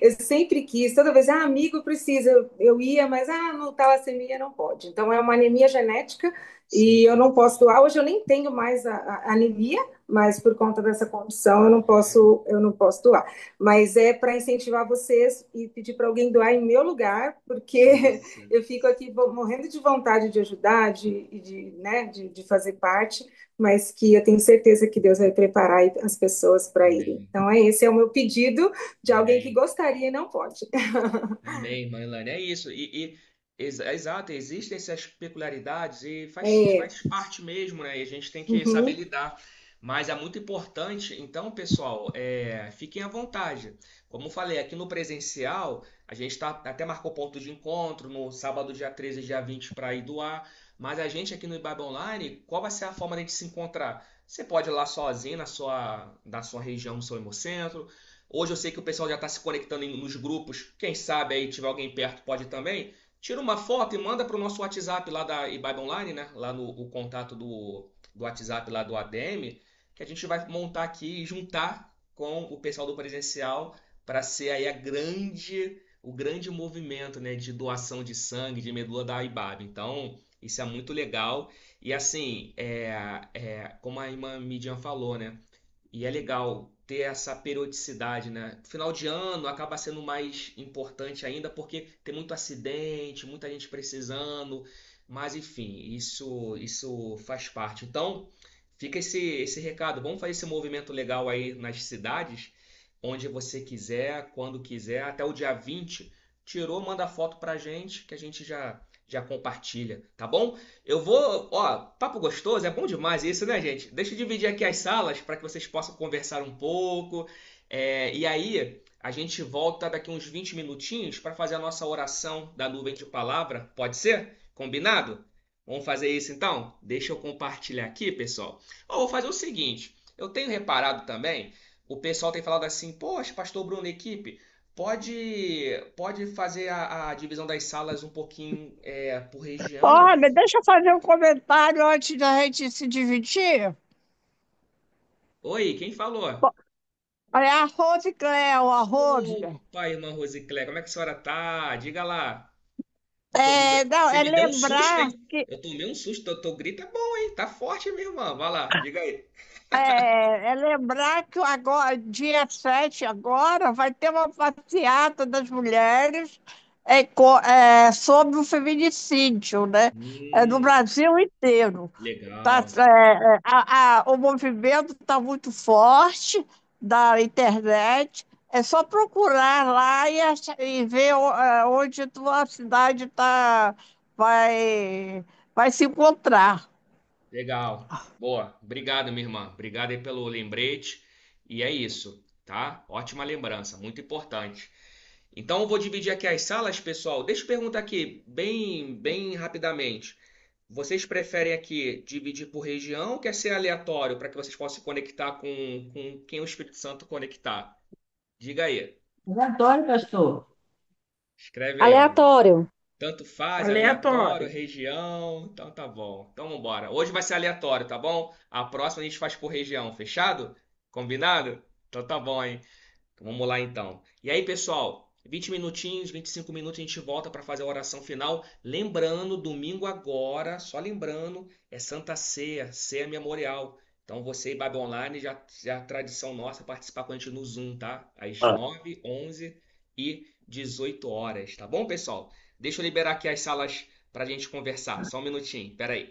Eu sempre quis, toda vez, amigo precisa, eu ia, mas no talassemia não pode. Então, é uma anemia genética e eu Sim. não posso doar. Hoje eu nem tenho mais a anemia, mas por conta dessa condição eu não posso doar. Mas é para incentivar vocês e pedir para alguém doar em meu lugar, porque Isso. eu fico aqui morrendo de vontade de ajudar, né, de fazer parte, mas que eu tenho certeza que Deus vai preparar as pessoas para irem. Amém. Então, esse é o meu pedido de alguém que Amém. gostaria e não pode. Amém, irmã Elaine. É isso. Exato, existem essas peculiaridades e faz, É, faz parte mesmo, né? E a gente tem que saber uhum, lidar. Mas é muito importante, então, pessoal, fiquem à vontade. Como eu falei, aqui no presencial, a gente até marcou ponto de encontro no sábado, dia 13 e dia 20 para ir doar. Mas a gente aqui no Ibabe Online, qual vai ser a forma de a gente se encontrar? Você pode ir lá sozinho na sua região, no seu hemocentro. Hoje eu sei que o pessoal já está se conectando nos grupos. Quem sabe aí tiver alguém perto pode também. Tira uma foto e manda para o nosso WhatsApp lá da Ibabe Online, né? Lá no o contato do WhatsApp lá do ADM, que a gente vai montar aqui e juntar com o pessoal do presencial para ser aí a grande o grande movimento, né, de doação de sangue, de medula da IBAB. Então, isso é muito legal. E assim, como a irmã Midian falou, né? E é legal ter essa periodicidade, né? Final de ano acaba sendo mais importante ainda porque tem muito acidente, muita gente precisando, mas enfim, isso faz parte. Então, fica esse recado. Vamos fazer esse movimento legal aí nas cidades, onde você quiser, quando quiser, até o dia 20. Tirou, manda foto pra gente que a gente já compartilha, tá bom? Eu vou, ó, papo gostoso, é bom demais isso, né, gente? Deixa eu dividir aqui as salas para que vocês possam conversar um pouco. E aí, a gente volta daqui uns 20 minutinhos para fazer a nossa oração da nuvem de palavra. Pode ser? Combinado? Vamos fazer isso então? Deixa eu compartilhar aqui, pessoal. Ó, vou fazer o seguinte: eu tenho reparado também, o pessoal tem falado assim, poxa, Pastor Bruno, equipe. Pode fazer a divisão das salas um pouquinho por região. Olha, deixa eu fazer um comentário antes da gente se dividir. Oi, quem falou? É a Rose Cleo, a Rose. Opa, irmã Rosiclé, como é que a senhora tá? Diga lá. Não, Você é me deu um susto, lembrar hein? que Eu tomei um susto, teu grito é bom, hein? Tá forte, minha irmã. Vai lá, diga aí. agora, dia 7 agora, vai ter uma passeata das mulheres sobre o feminicídio, né? No Hum, Brasil inteiro. Tá, legal, o movimento está muito forte da internet. É só procurar lá e ver onde a cidade vai, vai se encontrar. legal. Boa, obrigado, minha irmã. Obrigado aí pelo lembrete. E é isso, tá? Ótima lembrança, muito importante. Então eu vou dividir aqui as salas, pessoal. Deixa eu perguntar aqui, bem rapidamente. Vocês preferem aqui dividir por região ou quer ser aleatório para que vocês possam se conectar com quem o Espírito Santo conectar? Diga aí. Eu adoro, pastor. Escreve aí, irmão. Aleatório. Tanto faz, aleatório, Aleatório. região. Então tá bom. Então vambora. Hoje vai ser aleatório, tá bom? A próxima a gente faz por região, fechado? Combinado? Então tá bom, hein? Então, vamos lá então. E aí, pessoal, 20 minutinhos, 25 minutos a gente volta para fazer a oração final. Lembrando, domingo agora, só lembrando, é Santa Ceia, Ceia Memorial. Então você e Babi Online já é tradição nossa participar com a gente no Zoom, tá? Às 9, 11 e 18 horas, tá bom, pessoal? Deixa eu liberar aqui as salas para a gente conversar. Só um minutinho, pera aí.